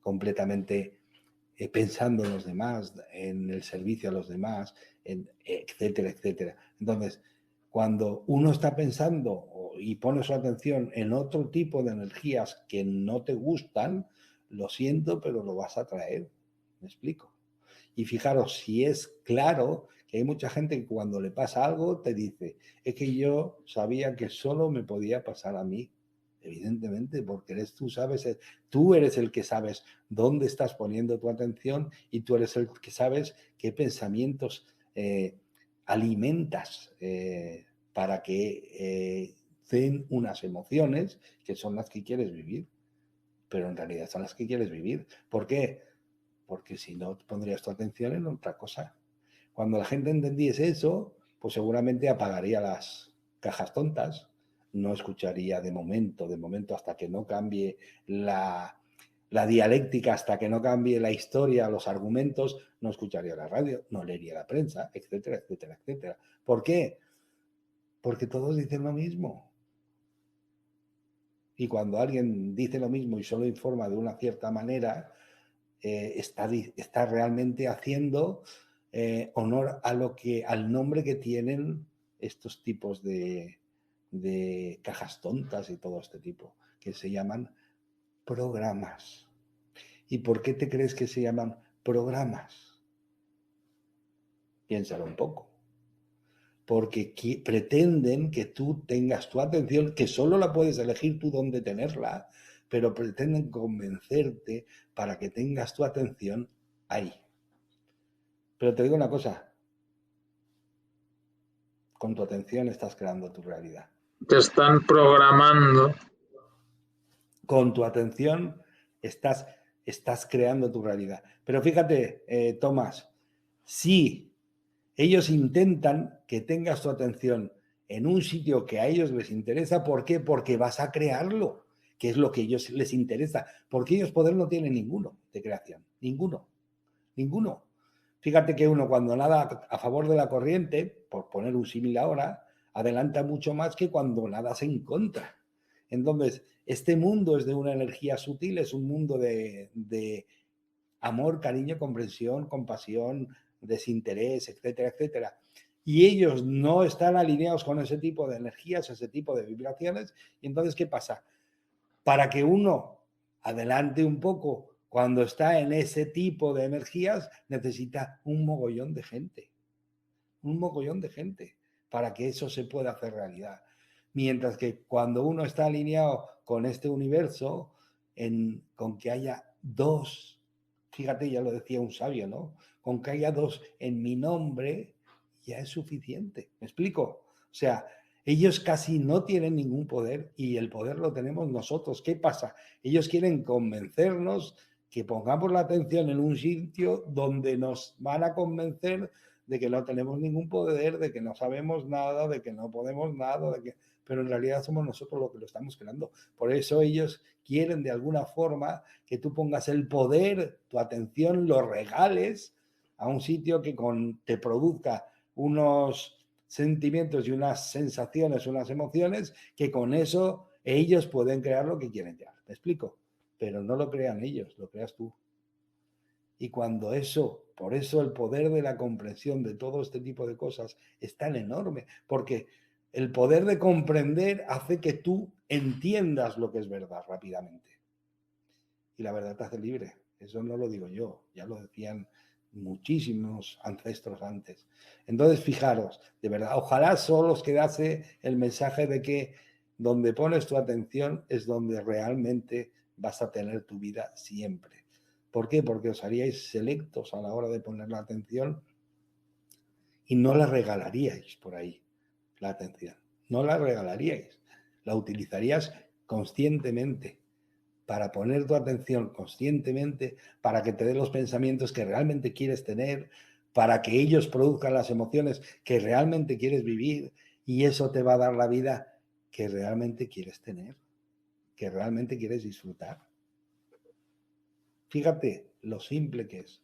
completamente pensando en los demás, en el servicio a los demás, etcétera, etcétera. Entonces, cuando uno está pensando y pone su atención en otro tipo de energías que no te gustan, lo siento, pero lo vas a traer. ¿Me explico? Y fijaros, si es claro que hay mucha gente que cuando le pasa algo te dice, es que yo sabía que solo me podía pasar a mí. Evidentemente, porque tú eres el que sabes dónde estás poniendo tu atención y tú eres el que sabes qué pensamientos alimentas para que den unas emociones que son las que quieres vivir, pero en realidad son las que quieres vivir. ¿Por qué? Porque si no, pondrías tu atención en otra cosa. Cuando la gente entendiese eso, pues seguramente apagaría las cajas tontas, no escucharía de momento, hasta que no cambie la dialéctica, hasta que no cambie la historia, los argumentos, no escucharía la radio, no leería la prensa, etcétera, etcétera, etcétera. ¿Por qué? Porque todos dicen lo mismo. Y cuando alguien dice lo mismo y solo informa de una cierta manera, está realmente haciendo honor al nombre que tienen estos tipos de cajas tontas y todo este tipo, que se llaman programas. ¿Y por qué te crees que se llaman programas? Piénsalo un poco. Porque pretenden que tú tengas tu atención, que solo la puedes elegir tú dónde tenerla, pero pretenden convencerte para que tengas tu atención ahí. Pero te digo una cosa, con tu atención estás creando tu realidad. Te están programando. Con tu atención estás creando tu realidad. Pero fíjate, Tomás, si ellos intentan que tengas tu atención en un sitio que a ellos les interesa, ¿por qué? Porque vas a crearlo, que es lo que a ellos les interesa. Porque ellos poder no tienen ninguno de creación, ninguno. Fíjate que uno cuando nada a favor de la corriente, por poner un símil ahora, adelanta mucho más que cuando nadas en contra. Entonces, este mundo es de una energía sutil, es un mundo de amor, cariño, comprensión, compasión, desinterés, etcétera, etcétera. y ellos no están alineados con ese tipo de energías, ese tipo de vibraciones. Y entonces, ¿qué pasa? Para que uno adelante un poco cuando está en ese tipo de energías, necesita un mogollón de gente, para que eso se pueda hacer realidad. Mientras que cuando uno está alineado con este universo, con que haya dos, fíjate, ya lo decía un sabio, ¿no? Con que haya dos en mi nombre, ya es suficiente. ¿Me explico? O sea, ellos casi no tienen ningún poder y el poder lo tenemos nosotros. ¿Qué pasa? Ellos quieren convencernos que pongamos la atención en un sitio donde nos van a convencer de que no tenemos ningún poder, de que no sabemos nada, de que no podemos nada, pero en realidad somos nosotros los que lo estamos creando. Por eso ellos quieren de alguna forma que tú pongas el poder, tu atención, lo regales a un sitio que te produzca unos sentimientos y unas sensaciones, unas emociones, que con eso ellos pueden crear lo que quieren crear. ¿Me explico? Pero no lo crean ellos, lo creas tú. Y cuando por eso el poder de la comprensión de todo este tipo de cosas es tan enorme, porque el poder de comprender hace que tú entiendas lo que es verdad rápidamente. Y la verdad te hace libre. Eso no lo digo yo, ya lo decían muchísimos ancestros antes. Entonces, fijaros, de verdad, ojalá solo os quedase el mensaje de que donde pones tu atención es donde realmente vas a tener tu vida siempre. ¿Por qué? Porque os haríais selectos a la hora de poner la atención y no la regalaríais por ahí, la atención. No la regalaríais, la utilizarías conscientemente para poner tu atención conscientemente, para que te dé los pensamientos que realmente quieres tener, para que ellos produzcan las emociones que realmente quieres vivir y eso te va a dar la vida que realmente quieres tener, que realmente quieres disfrutar. Fíjate lo simple que es.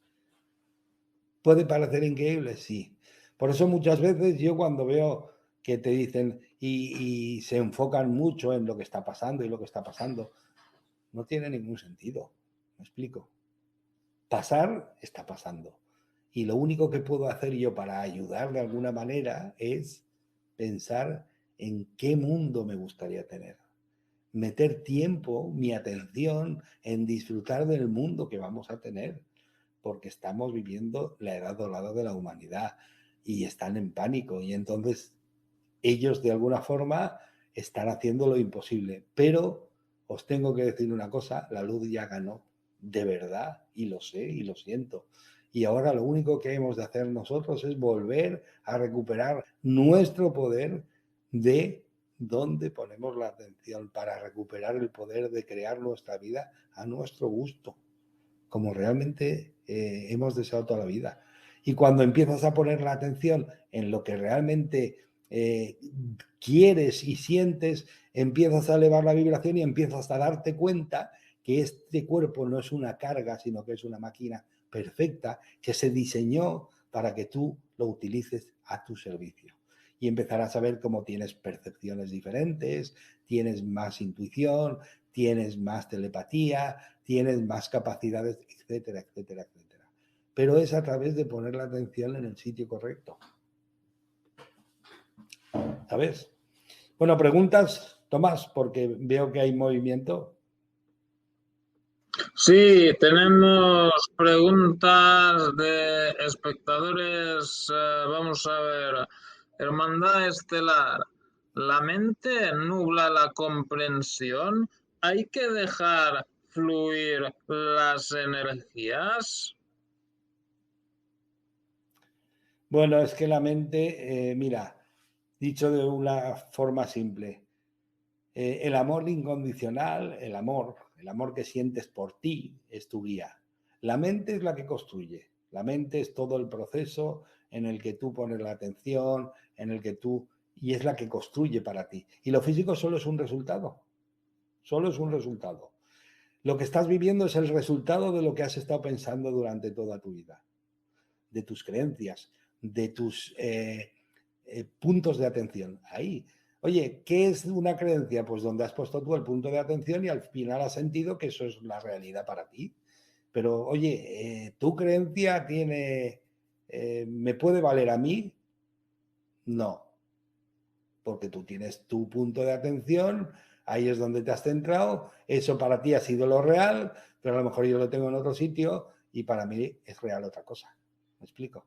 ¿Puede parecer increíble? Sí. Por eso muchas veces yo cuando veo que te dicen y se enfocan mucho en lo que está pasando y lo que está pasando, no tiene ningún sentido. ¿Me explico? Pasar está pasando. Y lo único que puedo hacer yo para ayudar de alguna manera es pensar en qué mundo me gustaría tener. Meter tiempo, mi atención en disfrutar del mundo que vamos a tener, porque estamos viviendo la edad dorada de la humanidad y están en pánico y entonces ellos de alguna forma están haciendo lo imposible. Pero os tengo que decir una cosa, la luz ya ganó, de verdad, y lo sé y lo siento. Y ahora lo único que hemos de hacer nosotros es volver a recuperar nuestro poder de dónde ponemos la atención para recuperar el poder de crear nuestra vida a nuestro gusto, como realmente hemos deseado toda la vida. Y cuando empiezas a poner la atención en lo que realmente quieres y sientes, empiezas a elevar la vibración y empiezas a darte cuenta que este cuerpo no es una carga, sino que es una máquina perfecta que se diseñó para que tú lo utilices a tu servicio. Y empezarás a ver cómo tienes percepciones diferentes, tienes más intuición, tienes más telepatía, tienes más capacidades, etcétera, etcétera, etcétera. Pero es a través de poner la atención en el sitio correcto. ¿Sabes? Bueno, preguntas, Tomás, porque veo que hay movimiento. Sí, tenemos preguntas de espectadores. Vamos a ver. Hermandad Estelar. ¿La mente nubla la comprensión? ¿Hay que dejar fluir las energías? Bueno, es que la mente, mira, dicho de una forma simple, el amor incondicional, el amor que sientes por ti es tu guía. La mente es la que construye. La mente es todo el proceso en el que tú pones la atención, en el que tú, y es la que construye para ti. Y lo físico solo es un resultado. Solo es un resultado. Lo que estás viviendo es el resultado de lo que has estado pensando durante toda tu vida, de tus creencias, de tus puntos de atención. Ahí. Oye, ¿qué es una creencia? Pues donde has puesto tú el punto de atención y al final has sentido que eso es la realidad para ti. Pero, oye, ¿tu creencia me puede valer a mí? No, porque tú tienes tu punto de atención, ahí es donde te has centrado, eso para ti ha sido lo real, pero a lo mejor yo lo tengo en otro sitio y para mí es real otra cosa. ¿Me explico?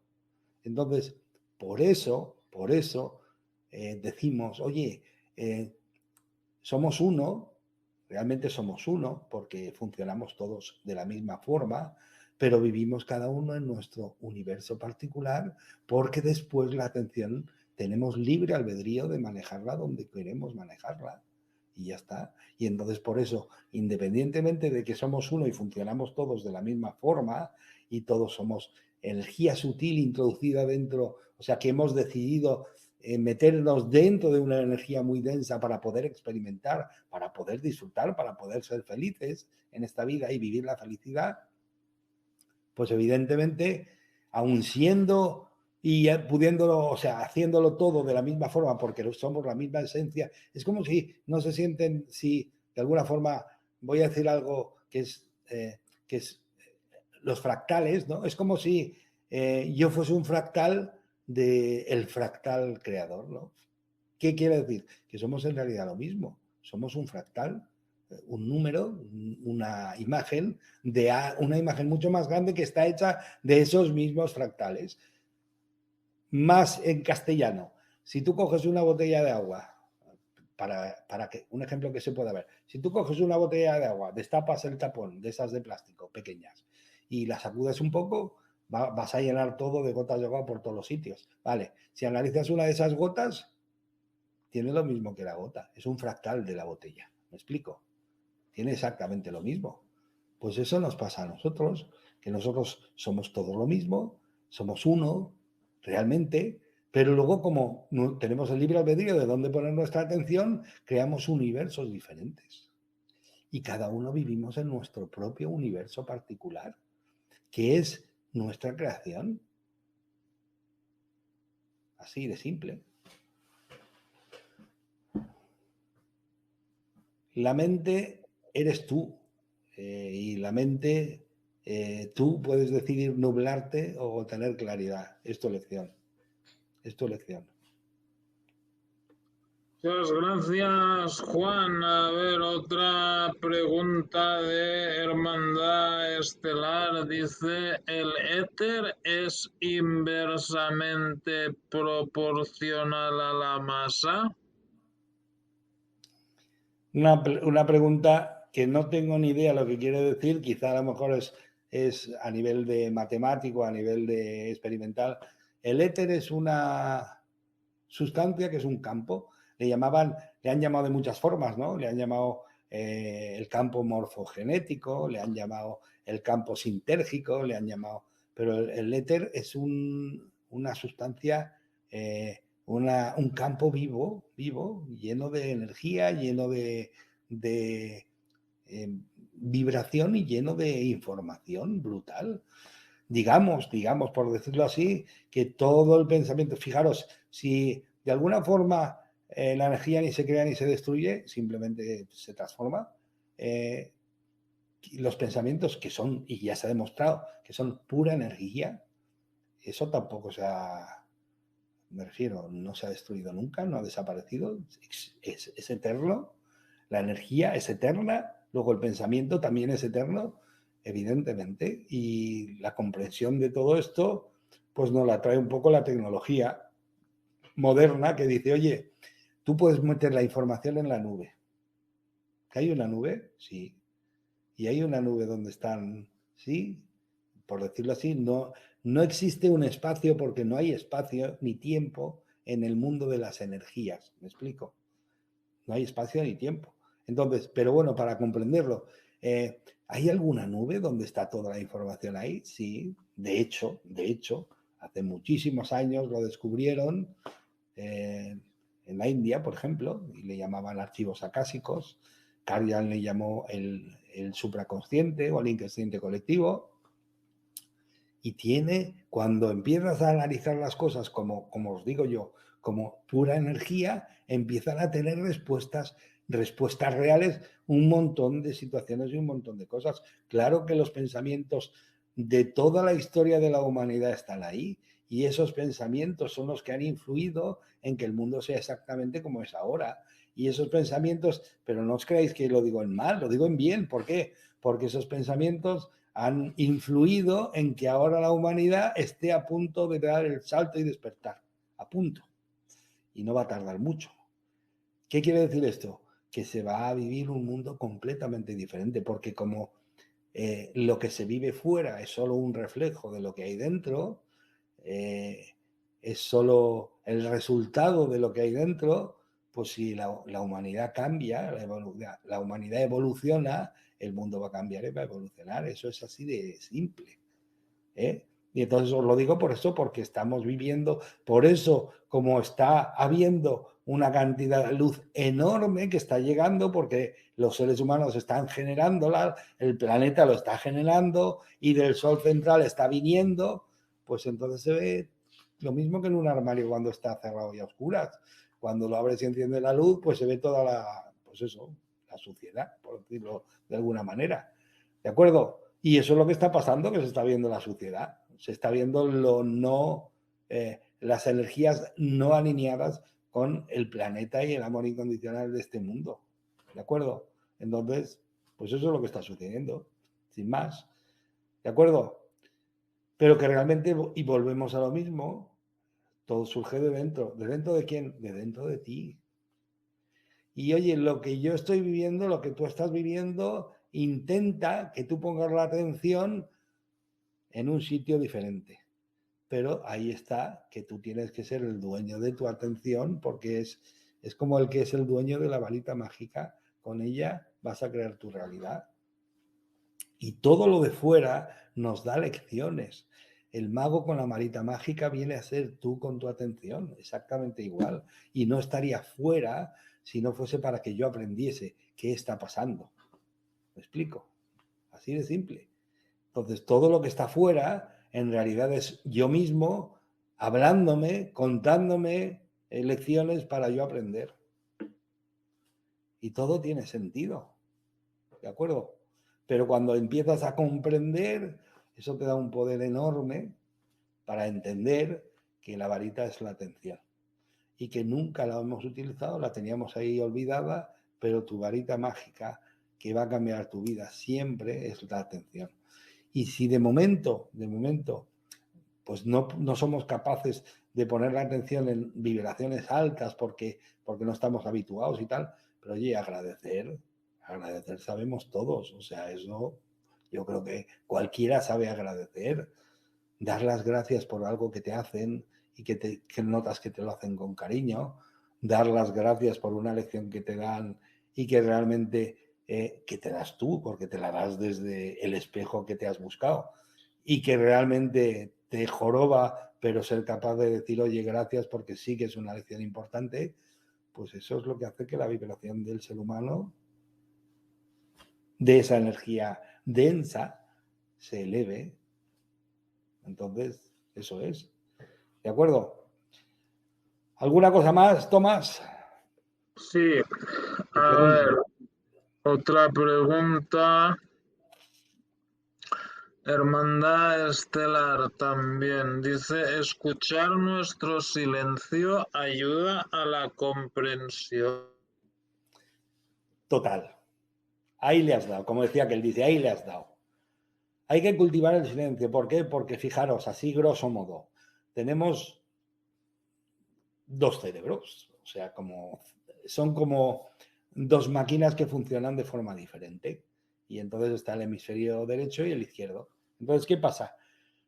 Entonces, por eso decimos, oye, somos uno, realmente somos uno, porque funcionamos todos de la misma forma, pero vivimos cada uno en nuestro universo particular, porque después la atención tenemos libre albedrío de manejarla donde queremos manejarla. Y ya está. Y entonces por eso, independientemente de que somos uno y funcionamos todos de la misma forma, y todos somos energía sutil introducida dentro, o sea que hemos decidido meternos dentro de una energía muy densa para poder experimentar, para poder disfrutar, para poder ser felices en esta vida y vivir la felicidad, pues evidentemente, aun siendo y pudiéndolo, o sea, haciéndolo todo de la misma forma, porque somos la misma esencia, es como si no se sienten, si de alguna forma, voy a decir algo que es los fractales, ¿no? Es como si yo fuese un fractal del fractal creador, ¿no? ¿Qué quiere decir? Que somos en realidad lo mismo, somos un fractal, un número, una imagen, una imagen mucho más grande que está hecha de esos mismos fractales. Más en castellano, si tú coges una botella de agua, para que un ejemplo que se pueda ver, si tú coges una botella de agua, destapas el tapón de esas de plástico pequeñas y la sacudes un poco, vas a llenar todo de gotas de agua por todos los sitios. Vale, si analizas una de esas gotas, tiene lo mismo que la gota, es un fractal de la botella. ¿Me explico? Tiene exactamente lo mismo. Pues eso nos pasa a nosotros, que nosotros somos todo lo mismo, somos uno, realmente, pero luego como no tenemos el libre albedrío de dónde poner nuestra atención, creamos universos diferentes. Y cada uno vivimos en nuestro propio universo particular, que es nuestra creación. Así de simple. La mente eres tú, y la mente, tú puedes decidir nublarte o tener claridad. Es tu elección. Es tu elección. Muchas gracias, Juan. A ver, otra pregunta de Hermandad Estelar. Dice, ¿el éter es inversamente proporcional a la masa? Una pregunta que no tengo ni idea lo que quiere decir, quizá a lo mejor es a nivel de matemático, a nivel de experimental. El éter es una sustancia que es un campo. Le han llamado de muchas formas, ¿no? Le han llamado el campo morfogenético, le han llamado el campo sintérgico, le han llamado... Pero el éter es una sustancia, un campo vivo, lleno de energía, lleno de vibración y lleno de información brutal. Digamos, por decirlo así, que todo el pensamiento, fijaros, si de alguna forma la energía ni se crea ni se destruye, simplemente se transforma, los pensamientos que son, y ya se ha demostrado, que son pura energía, eso tampoco me refiero, no se ha destruido nunca, no ha desaparecido, es eterno, la energía es eterna, luego el pensamiento también es eterno, evidentemente, y la comprensión de todo esto, pues nos la trae un poco la tecnología moderna que dice, oye, tú puedes meter la información en la nube. ¿Que hay una nube? Sí. Y hay una nube donde están, sí, por decirlo así, no existe un espacio porque no hay espacio ni tiempo en el mundo de las energías. ¿Me explico? No hay espacio ni tiempo. Entonces, pero bueno, para comprenderlo, ¿hay alguna nube donde está toda la información ahí? Sí, de hecho, hace muchísimos años lo descubrieron en la India, por ejemplo, y le llamaban archivos acásicos. Carl Jung le llamó el supraconsciente o el inconsciente colectivo. Y cuando empiezas a analizar las cosas como os digo yo, como pura energía, empiezan a tener respuestas reales, un montón de situaciones y un montón de cosas. Claro que los pensamientos de toda la historia de la humanidad están ahí Y esos pensamientos son los que han influido en que el mundo sea exactamente como es ahora. Y esos pensamientos, pero no os creáis que lo digo en mal, lo digo en bien. ¿Por qué? Porque esos pensamientos han influido en que ahora la humanidad esté a punto de dar el salto y despertar. A punto. Y no va a tardar mucho. ¿Qué quiere decir esto? Que se va a vivir un mundo completamente diferente, porque como lo que se vive fuera es solo un reflejo de lo que hay dentro, eh, es solo el resultado de lo que hay dentro, pues si la humanidad cambia, la humanidad evoluciona, el mundo va a cambiar y va a evolucionar. Eso es así de simple. ¿Eh? Y entonces os lo digo por eso, porque estamos viviendo, por eso como está habiendo una cantidad de luz enorme que está llegando, porque los seres humanos están generándola, el planeta lo está generando y del sol central está viniendo, pues entonces se ve lo mismo que en un armario cuando está cerrado y a oscuras. Cuando lo abres y enciende la luz, pues se ve toda la, pues eso, la suciedad, por decirlo de alguna manera. ¿De acuerdo? Y eso es lo que está pasando, que se está viendo la suciedad. Se está viendo las energías no alineadas con el planeta y el amor incondicional de este mundo. ¿De acuerdo? Entonces, pues eso es lo que está sucediendo, sin más. ¿De acuerdo? Pero que realmente, y volvemos a lo mismo, todo surge de dentro. ¿De dentro de quién? De dentro de ti. Y oye, lo que yo estoy viviendo, lo que tú estás viviendo, intenta que tú pongas la atención en un sitio diferente. Pero ahí está, que tú tienes que ser el dueño de tu atención, porque es como el que es el dueño de la varita mágica. Con ella vas a crear tu realidad. Y todo lo de fuera nos da lecciones. El mago con la varita mágica viene a ser tú con tu atención, exactamente igual. Y no estaría fuera si no fuese para que yo aprendiese qué está pasando. ¿Me explico? Así de simple. Entonces, todo lo que está fuera, en realidad es yo mismo hablándome, contándome lecciones para yo aprender. Y todo tiene sentido, ¿de acuerdo? Pero cuando empiezas a comprender, eso te da un poder enorme para entender que la varita es la atención. Y que nunca la hemos utilizado, la teníamos ahí olvidada, pero tu varita mágica que va a cambiar tu vida siempre es la atención. Y si de momento, pues no somos capaces de poner la atención en vibraciones altas porque no estamos habituados y tal, pero oye, agradecer sabemos todos, o sea, eso yo creo que cualquiera sabe agradecer, dar las gracias por algo que te hacen y que notas que te lo hacen con cariño, dar las gracias por una lección que te dan y que realmente que te das tú, porque te la das desde el espejo que te has buscado y que realmente te joroba, pero ser capaz de decir, oye, gracias porque sí que es una lección importante, pues eso es lo que hace que la vibración del ser humano, de esa energía densa, se eleve. Entonces, eso es. ¿De acuerdo? ¿Alguna cosa más, Tomás? Sí, Te a pregunto. ver, otra pregunta. Hermandad Estelar también dice, escuchar nuestro silencio ayuda a la comprensión. Total. Ahí le has dado. Como decía que él dice, ahí le has dado. Hay que cultivar el silencio. ¿Por qué? Porque fijaros, así grosso modo, tenemos dos cerebros. O sea, son como dos máquinas que funcionan de forma diferente. Y entonces está el hemisferio derecho y el izquierdo. Entonces, ¿qué pasa?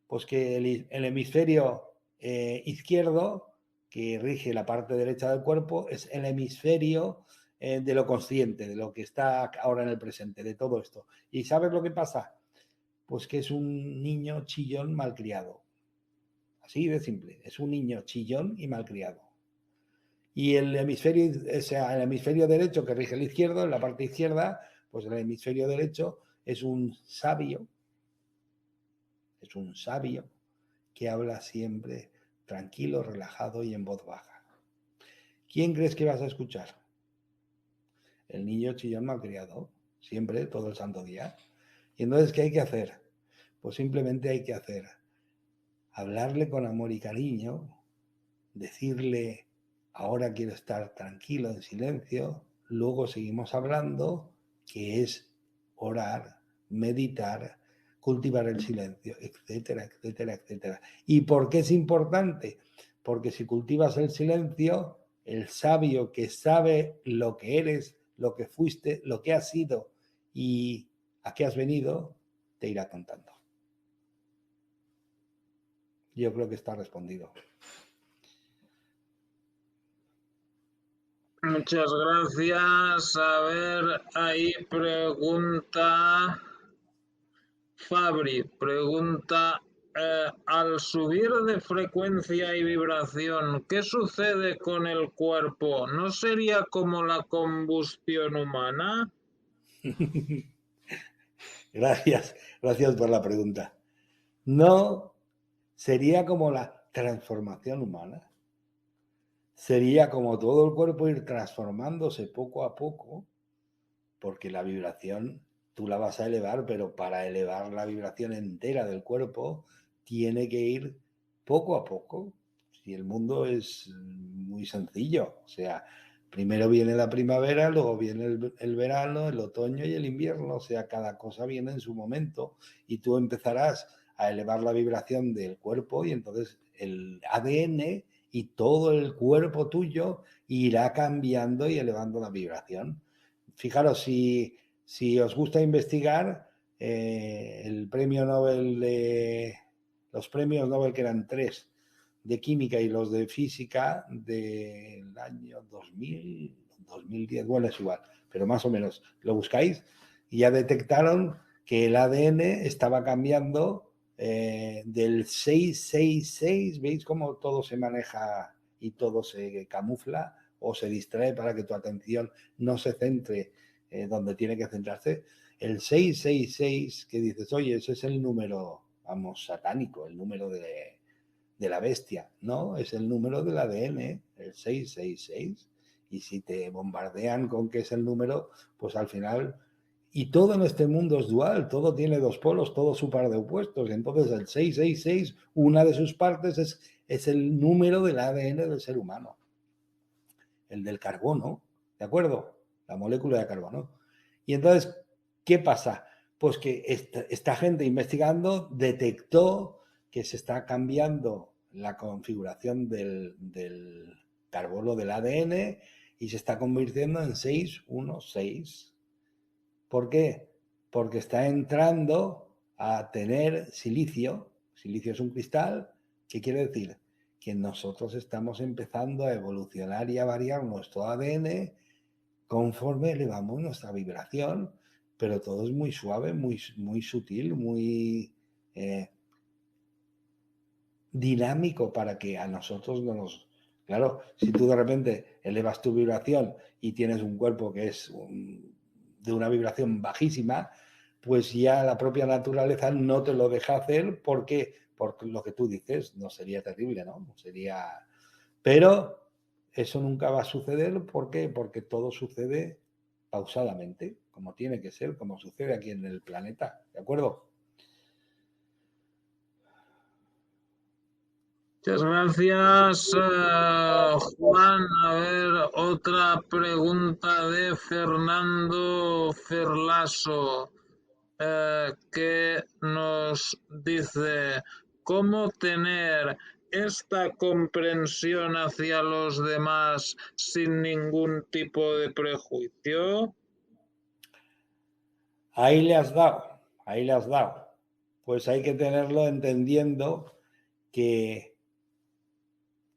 Pues que el hemisferio izquierdo, que rige la parte derecha del cuerpo, es el hemisferio de lo consciente, de lo que está ahora en el presente, de todo esto. ¿Y sabes lo que pasa? Pues que es un niño chillón malcriado. Así de simple. Es un niño chillón y malcriado. Y o sea, el hemisferio derecho que rige el izquierdo, en la parte izquierda, pues el hemisferio derecho es un sabio que habla siempre tranquilo, relajado y en voz baja. ¿Quién crees que vas a escuchar? El niño chillón malcriado, siempre, todo el santo día. Y entonces, ¿qué hay que hacer? Pues simplemente hay que hacer hablarle con amor y cariño, decirle, ahora quiero estar tranquilo, en silencio, luego seguimos hablando, que es orar, meditar, cultivar el silencio, etcétera, etcétera, etcétera. ¿Y por qué es importante? Porque si cultivas el silencio, el sabio que sabe lo que eres, lo que fuiste, lo que has sido y a qué has venido, te irá contando. Yo creo que está respondido. Muchas gracias. A ver, ahí pregunta Fabri, pregunta, al subir de frecuencia y vibración, ¿qué sucede con el cuerpo? ¿No sería como la combustión humana? Gracias, gracias por la pregunta. No sería como la transformación humana. Sería como todo el cuerpo ir transformándose poco a poco, porque la vibración tú la vas a elevar, pero para elevar la vibración entera del cuerpo tiene que ir poco a poco. Si el mundo es muy sencillo, o sea, primero viene la primavera, luego viene el verano, el otoño y el invierno, o sea, cada cosa viene en su momento y tú empezarás a elevar la vibración del cuerpo y entonces el ADN y todo el cuerpo tuyo irá cambiando y elevando la vibración. Fijaros, si os gusta investigar, el premio Nobel los premios Nobel que eran 3 de química y los de física del año 2000, 2010, bueno, es igual, pero más o menos lo buscáis y ya detectaron que el ADN estaba cambiando del 666, ¿veis cómo todo se maneja y todo se camufla o se distrae para que tu atención no se centre donde tiene que centrarse? El 666, que dices, oye, ese es el número, vamos, satánico, el número de la bestia, ¿no? Es el número del ADN, el 666. Y si te bombardean con que es el número, pues al final... Y todo en este mundo es dual, todo tiene dos polos, todo su par de opuestos. Entonces el 666, una de sus partes es el número del ADN del ser humano, el del carbono, ¿de acuerdo? La molécula de carbono. Y entonces, ¿qué pasa? Pues que esta gente investigando detectó que se está cambiando la configuración del carbono del ADN y se está convirtiendo en 616. ¿Por qué? Porque está entrando a tener silicio. Silicio es un cristal. ¿Qué quiere decir? Que nosotros estamos empezando a evolucionar y a variar nuestro ADN conforme elevamos nuestra vibración, pero todo es muy suave, muy, muy sutil, muy dinámico para que a nosotros no nos... Claro, si tú de repente elevas tu vibración y tienes un cuerpo que es de una vibración bajísima, pues ya la propia naturaleza no te lo deja hacer porque, por lo que tú dices, no sería terrible, ¿no? Sería... Pero eso nunca va a suceder. ¿Por qué? Porque todo sucede pausadamente, como tiene que ser, como sucede aquí en el planeta, ¿de acuerdo? Muchas gracias, Juan. A ver, otra pregunta de Fernando Ferlaso, que nos dice, ¿cómo tener esta comprensión hacia los demás sin ningún tipo de prejuicio? Ahí le has dado, ahí le has dado. Pues hay que tenerlo entendiendo que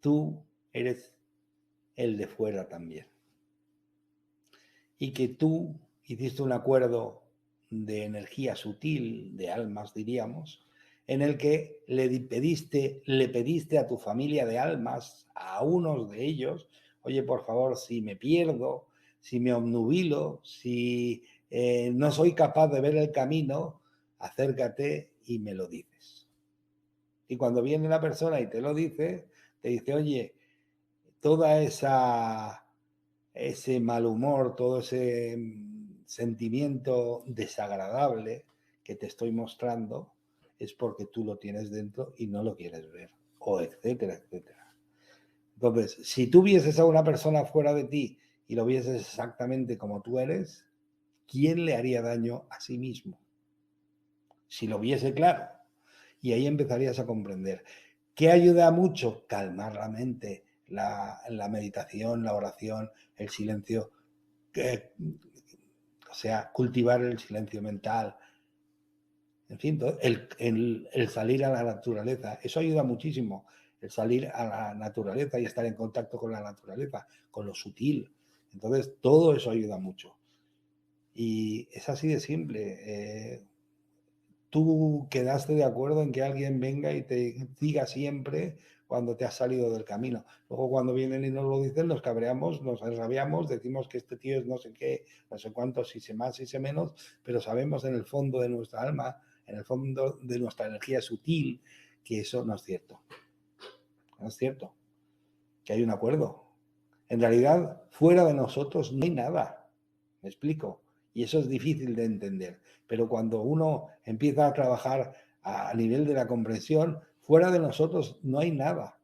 tú eres el de fuera también. Y que tú hiciste un acuerdo de energía sutil, de almas diríamos, en el que le pediste a tu familia de almas, a unos de ellos, oye, por favor, si me pierdo, si me obnubilo, si no soy capaz de ver el camino, acércate y me lo dices. Y cuando viene la persona y te lo dice, te dice, oye, toda ese mal humor, todo ese sentimiento desagradable que te estoy mostrando, es porque tú lo tienes dentro y no lo quieres ver, o etcétera, etcétera. Entonces, si tú vieses a una persona fuera de ti y lo vieses exactamente como tú eres, ¿quién le haría daño a sí mismo? Si lo viese claro. Y ahí empezarías a comprender. ¿Qué ayuda mucho? Calmar la mente, la meditación, la oración, el silencio, o sea, cultivar el silencio mental, en fin, el salir a la naturaleza, eso ayuda muchísimo, el salir a la naturaleza y estar en contacto con la naturaleza, con lo sutil. Entonces, todo eso ayuda mucho. Y es así de simple. Tú quedaste de acuerdo en que alguien venga y te diga siempre cuando te has salido del camino. Luego cuando vienen y nos lo dicen, nos cabreamos, nos enrabiamos, decimos que este tío es no sé qué, no sé cuánto, si sé más, si sé menos, pero sabemos en el fondo de nuestra alma, en el fondo de nuestra energía sutil, que eso no es cierto. No es cierto. Que hay un acuerdo. En realidad, fuera de nosotros no hay nada. ¿Me explico? Y eso es difícil de entender. Pero cuando uno empieza a trabajar a nivel de la comprensión, fuera de nosotros no hay nada.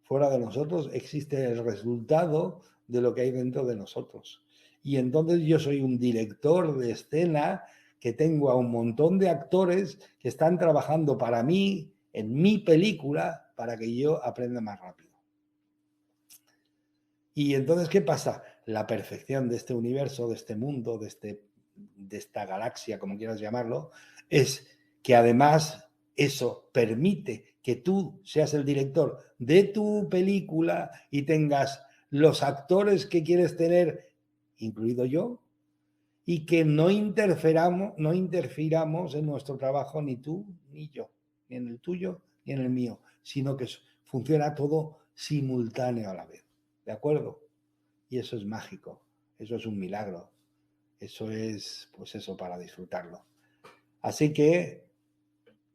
Fuera de nosotros existe el resultado de lo que hay dentro de nosotros. Y entonces yo soy un director de escena que tengo a un montón de actores que están trabajando para mí, en mi película, para que yo aprenda más rápido. Y entonces, ¿qué pasa? La perfección de este universo, de este mundo, de esta galaxia, como quieras llamarlo, es que además eso permite que tú seas el director de tu película y tengas los actores que quieres tener, incluido yo, y que no interfiramos en nuestro trabajo, ni tú ni yo, ni en el tuyo ni en el mío, sino que funciona todo simultáneo a la vez. ¿De acuerdo? Y eso es mágico, eso es un milagro, eso es, pues eso, para disfrutarlo. Así que,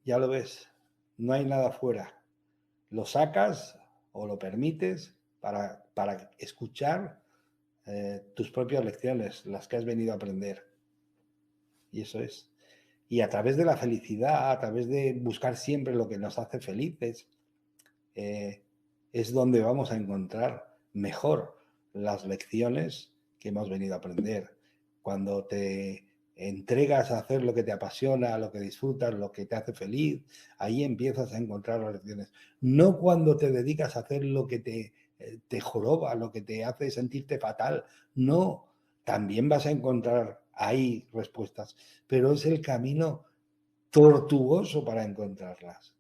ya lo ves, no hay nada fuera. Lo sacas o lo permites para escuchar tus propias lecciones, las que has venido a aprender. Y eso es. Y a través de la felicidad, a través de buscar siempre lo que nos hace felices, es donde vamos a encontrar mejor las lecciones que hemos venido a aprender. Cuando te entregas a hacer lo que te apasiona, lo que disfrutas, lo que te hace feliz, ahí empiezas a encontrar las lecciones. No cuando te dedicas a hacer lo que te joroba, lo que te hace sentirte fatal. No, también vas a encontrar ahí respuestas, pero es el camino tortuoso para encontrarlas.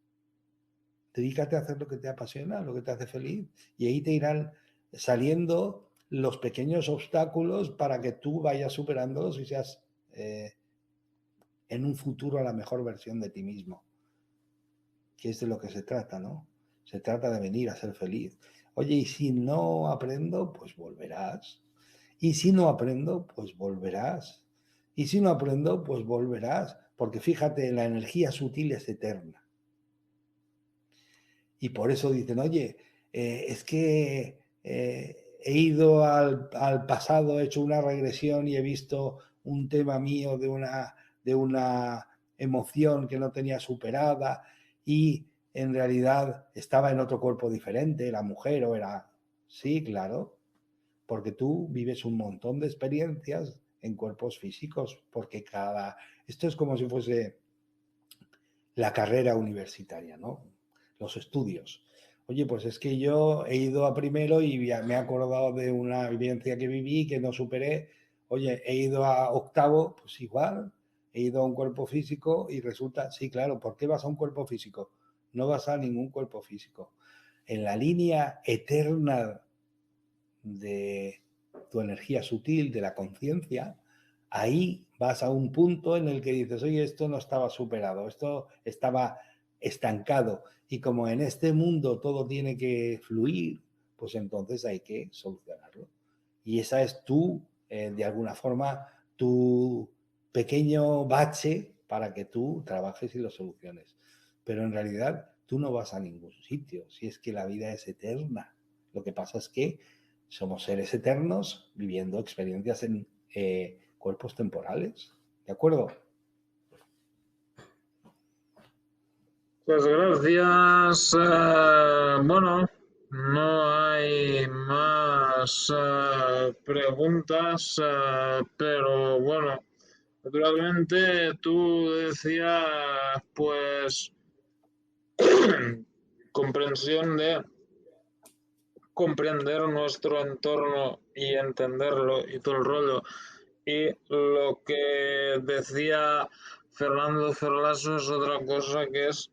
Dedícate a hacer lo que te apasiona, lo que te hace feliz, y ahí te irán saliendo los pequeños obstáculos para que tú vayas superándolos y seas en un futuro la mejor versión de ti mismo, que es de lo que se trata, ¿no? Se trata de venir a ser feliz. Oye, y si no aprendo, pues volverás. Y si no aprendo, pues volverás. Y si no aprendo, pues volverás. Porque fíjate, la energía sutil es eterna. Y por eso dicen, oye, es que he ido al pasado, he hecho una regresión y he visto un tema mío de una emoción que no tenía superada y en realidad estaba en otro cuerpo diferente, era mujer o era... Sí, claro, porque tú vives un montón de experiencias en cuerpos físicos, porque cada... Esto es como si fuese la carrera universitaria, ¿no? Los estudios. Oye, pues es que yo he ido a primero y me he acordado de una vivencia que viví que no superé. Oye, he ido a octavo, pues igual, he ido a un cuerpo físico y resulta, sí, claro, ¿por qué vas a un cuerpo físico? No vas a ningún cuerpo físico. En la línea eterna de tu energía sutil, de la conciencia, ahí vas a un punto en el que dices, oye, esto no estaba superado, esto estaba estancado. Y como en este mundo todo tiene que fluir, pues entonces hay que solucionarlo. Y esa es de alguna forma, tu pequeño bache para que tú trabajes y lo soluciones. Pero en realidad tú no vas a ningún sitio, si es que la vida es eterna. Lo que pasa es que somos seres eternos viviendo experiencias en cuerpos temporales. ¿De acuerdo? Pues gracias. Bueno, no hay más preguntas, pero bueno, naturalmente tú decías, pues, comprensión de comprender nuestro entorno y entenderlo y todo el rollo. Y lo que decía Fernando Ferlaso es otra cosa que es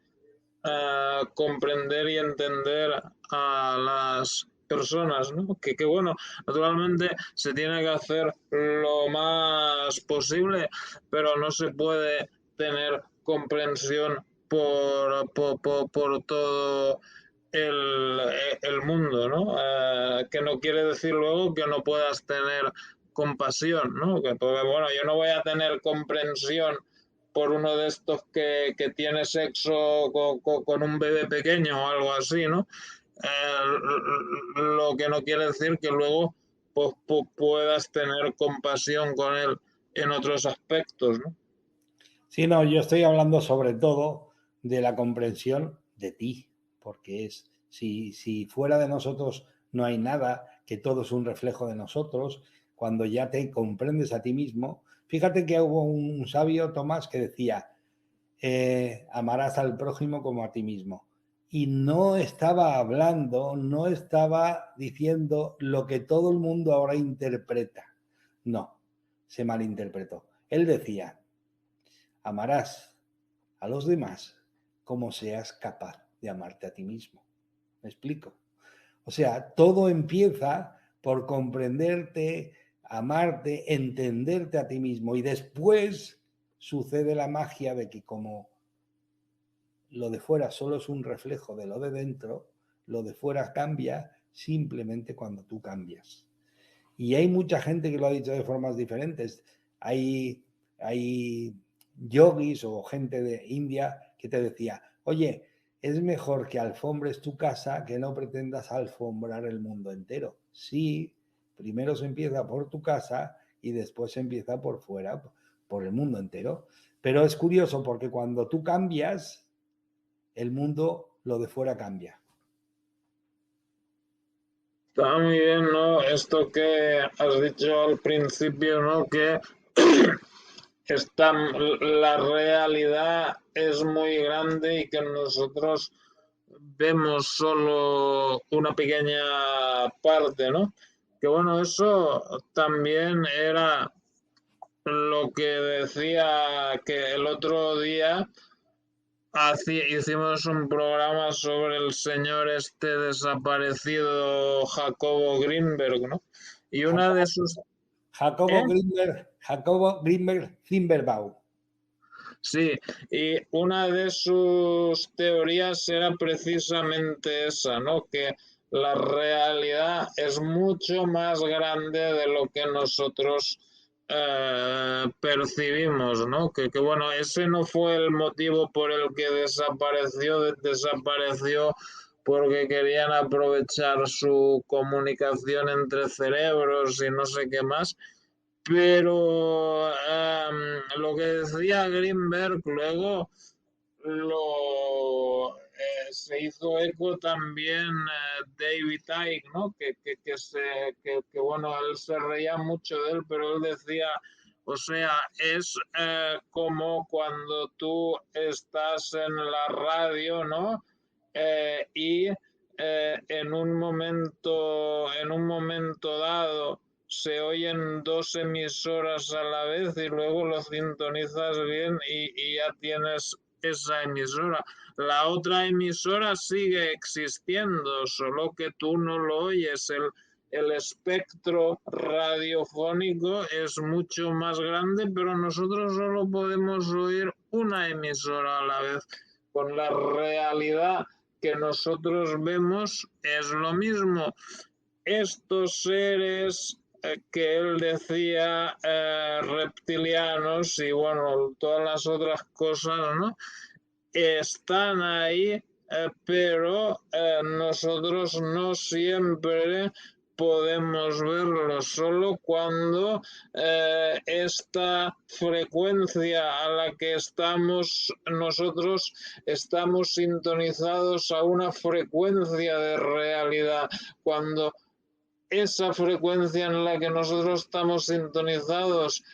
comprender y entender a las personas, ¿no? Que bueno, naturalmente se tiene que hacer lo más posible, pero no se puede tener comprensión por todo el mundo, ¿no? Que no quiere decir luego que no puedas tener compasión, ¿no? Que, porque, bueno, yo no voy a tener comprensión por uno de estos que tiene sexo con un bebé pequeño o algo así, ¿no? Lo que no quiere decir que luego pues, puedas tener compasión con él en otros aspectos, ¿no? Sí, no, yo estoy hablando sobre todo de la comprensión de ti, porque es, si fuera de nosotros no hay nada, que todo es un reflejo de nosotros, cuando ya te comprendes a ti mismo. Fíjate que hubo un sabio, Tomás, que decía, amarás al prójimo como a ti mismo. Y no estaba hablando, no estaba diciendo lo que todo el mundo ahora interpreta. No, se malinterpretó. Él decía, amarás a los demás como seas capaz de amarte a ti mismo. ¿Me explico? O sea, todo empieza por comprenderte, amarte, entenderte a ti mismo y después sucede la magia de que como lo de fuera solo es un reflejo de lo de dentro, lo de fuera cambia simplemente cuando tú cambias. Y hay mucha gente que lo ha dicho de formas diferentes. Hay yogis o gente de India que te decía, oye, es mejor que alfombres tu casa que no pretendas alfombrar el mundo entero. Sí, primero se empieza por tu casa y después se empieza por fuera, por el mundo entero. Pero es curioso porque cuando tú cambias, el mundo, lo de fuera cambia. Está muy bien, ¿no? Esto que has dicho al principio, ¿no? Que la realidad es muy grande y que nosotros vemos solo una pequeña parte, ¿no? Que bueno, eso también era lo que decía que el otro día hicimos un programa sobre el señor este desaparecido Jacobo Greenberg, ¿no? Y una de sus... ¿Eh? Jacobo Greenberg Zimmerbaum. Sí, y una de sus teorías era precisamente esa, ¿no? Que la realidad es mucho más grande de lo que nosotros percibimos, ¿no? Que bueno, ese no fue el motivo por el que desapareció porque querían aprovechar su comunicación entre cerebros y no sé qué más, pero lo que decía Greenberg luego se hizo eco también David Icke, ¿no? Que bueno, él se reía mucho de él, pero él decía, o sea, es como cuando tú estás en la radio, ¿no? Y en un momento dado se oyen dos emisoras a la vez y luego lo sintonizas bien y ya tienes esa emisora. La otra emisora sigue existiendo, solo que tú no lo oyes. El espectro radiofónico es mucho más grande, pero nosotros solo podemos oír una emisora a la vez. Con la realidad que nosotros vemos es lo mismo. Estos seres que él decía reptilianos y bueno, todas las otras cosas, ¿no? Están ahí, pero nosotros no siempre podemos verlo, solo cuando esta frecuencia a la que estamos nosotros estamos sintonizados a una frecuencia de realidad. Cuando esa frecuencia en la que nosotros estamos sintonizados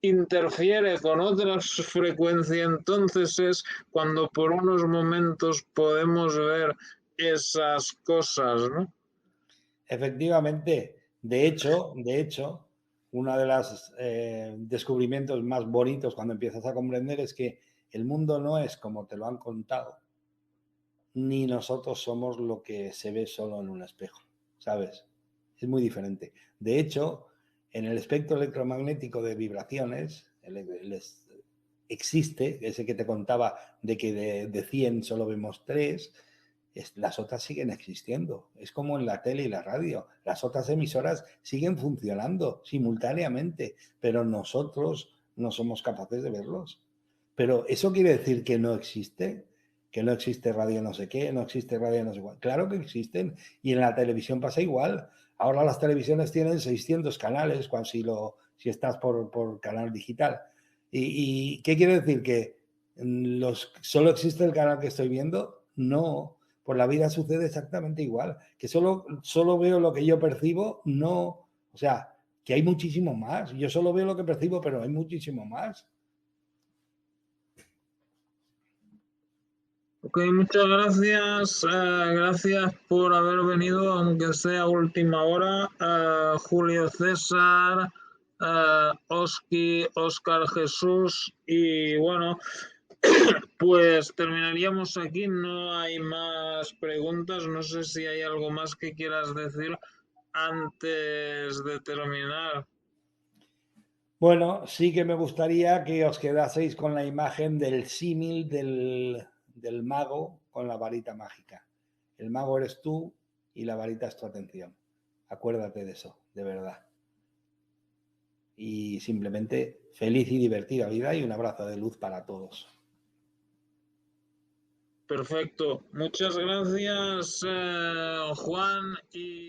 interfiere con otras frecuencias, entonces es cuando por unos momentos podemos ver esas cosas, ¿no? Efectivamente, de hecho, uno de los descubrimientos más bonitos cuando empiezas a comprender es que el mundo no es como te lo han contado, ni nosotros somos lo que se ve solo en un espejo, ¿sabes? Es muy diferente. De hecho, en el espectro electromagnético de vibraciones, existe, ese que te contaba de que de 100 solo vemos 3, las otras siguen existiendo. Es como en la tele y la radio. Las otras emisoras siguen funcionando simultáneamente, pero nosotros no somos capaces de verlos. Pero ¿eso quiere decir que no existe? Que no existe radio no sé qué, no existe radio no sé cuál. Claro que existen. Y en la televisión pasa igual. Ahora las televisiones tienen 600 canales si estás por canal digital. ¿Y qué quiere decir? ¿Que solo existe el canal que estoy viendo? No. Por la vida sucede exactamente igual. Que solo veo lo que yo percibo, no. O sea, que hay muchísimo más. Yo solo veo lo que percibo, pero hay muchísimo más. Ok, muchas gracias. Gracias por haber venido, aunque sea a última hora. Julio César, Oski, Oscar Jesús. Y bueno, pues terminaríamos aquí. No hay más preguntas. No sé si hay algo más que quieras decir antes de terminar. Bueno, sí que me gustaría que os quedaseis con la imagen del símil del mago con la varita mágica. El mago eres tú y la varita es tu atención. Acuérdate de eso, de verdad. Y simplemente feliz y divertida vida y un abrazo de luz para todos. Perfecto. Muchas gracias, Juan. Y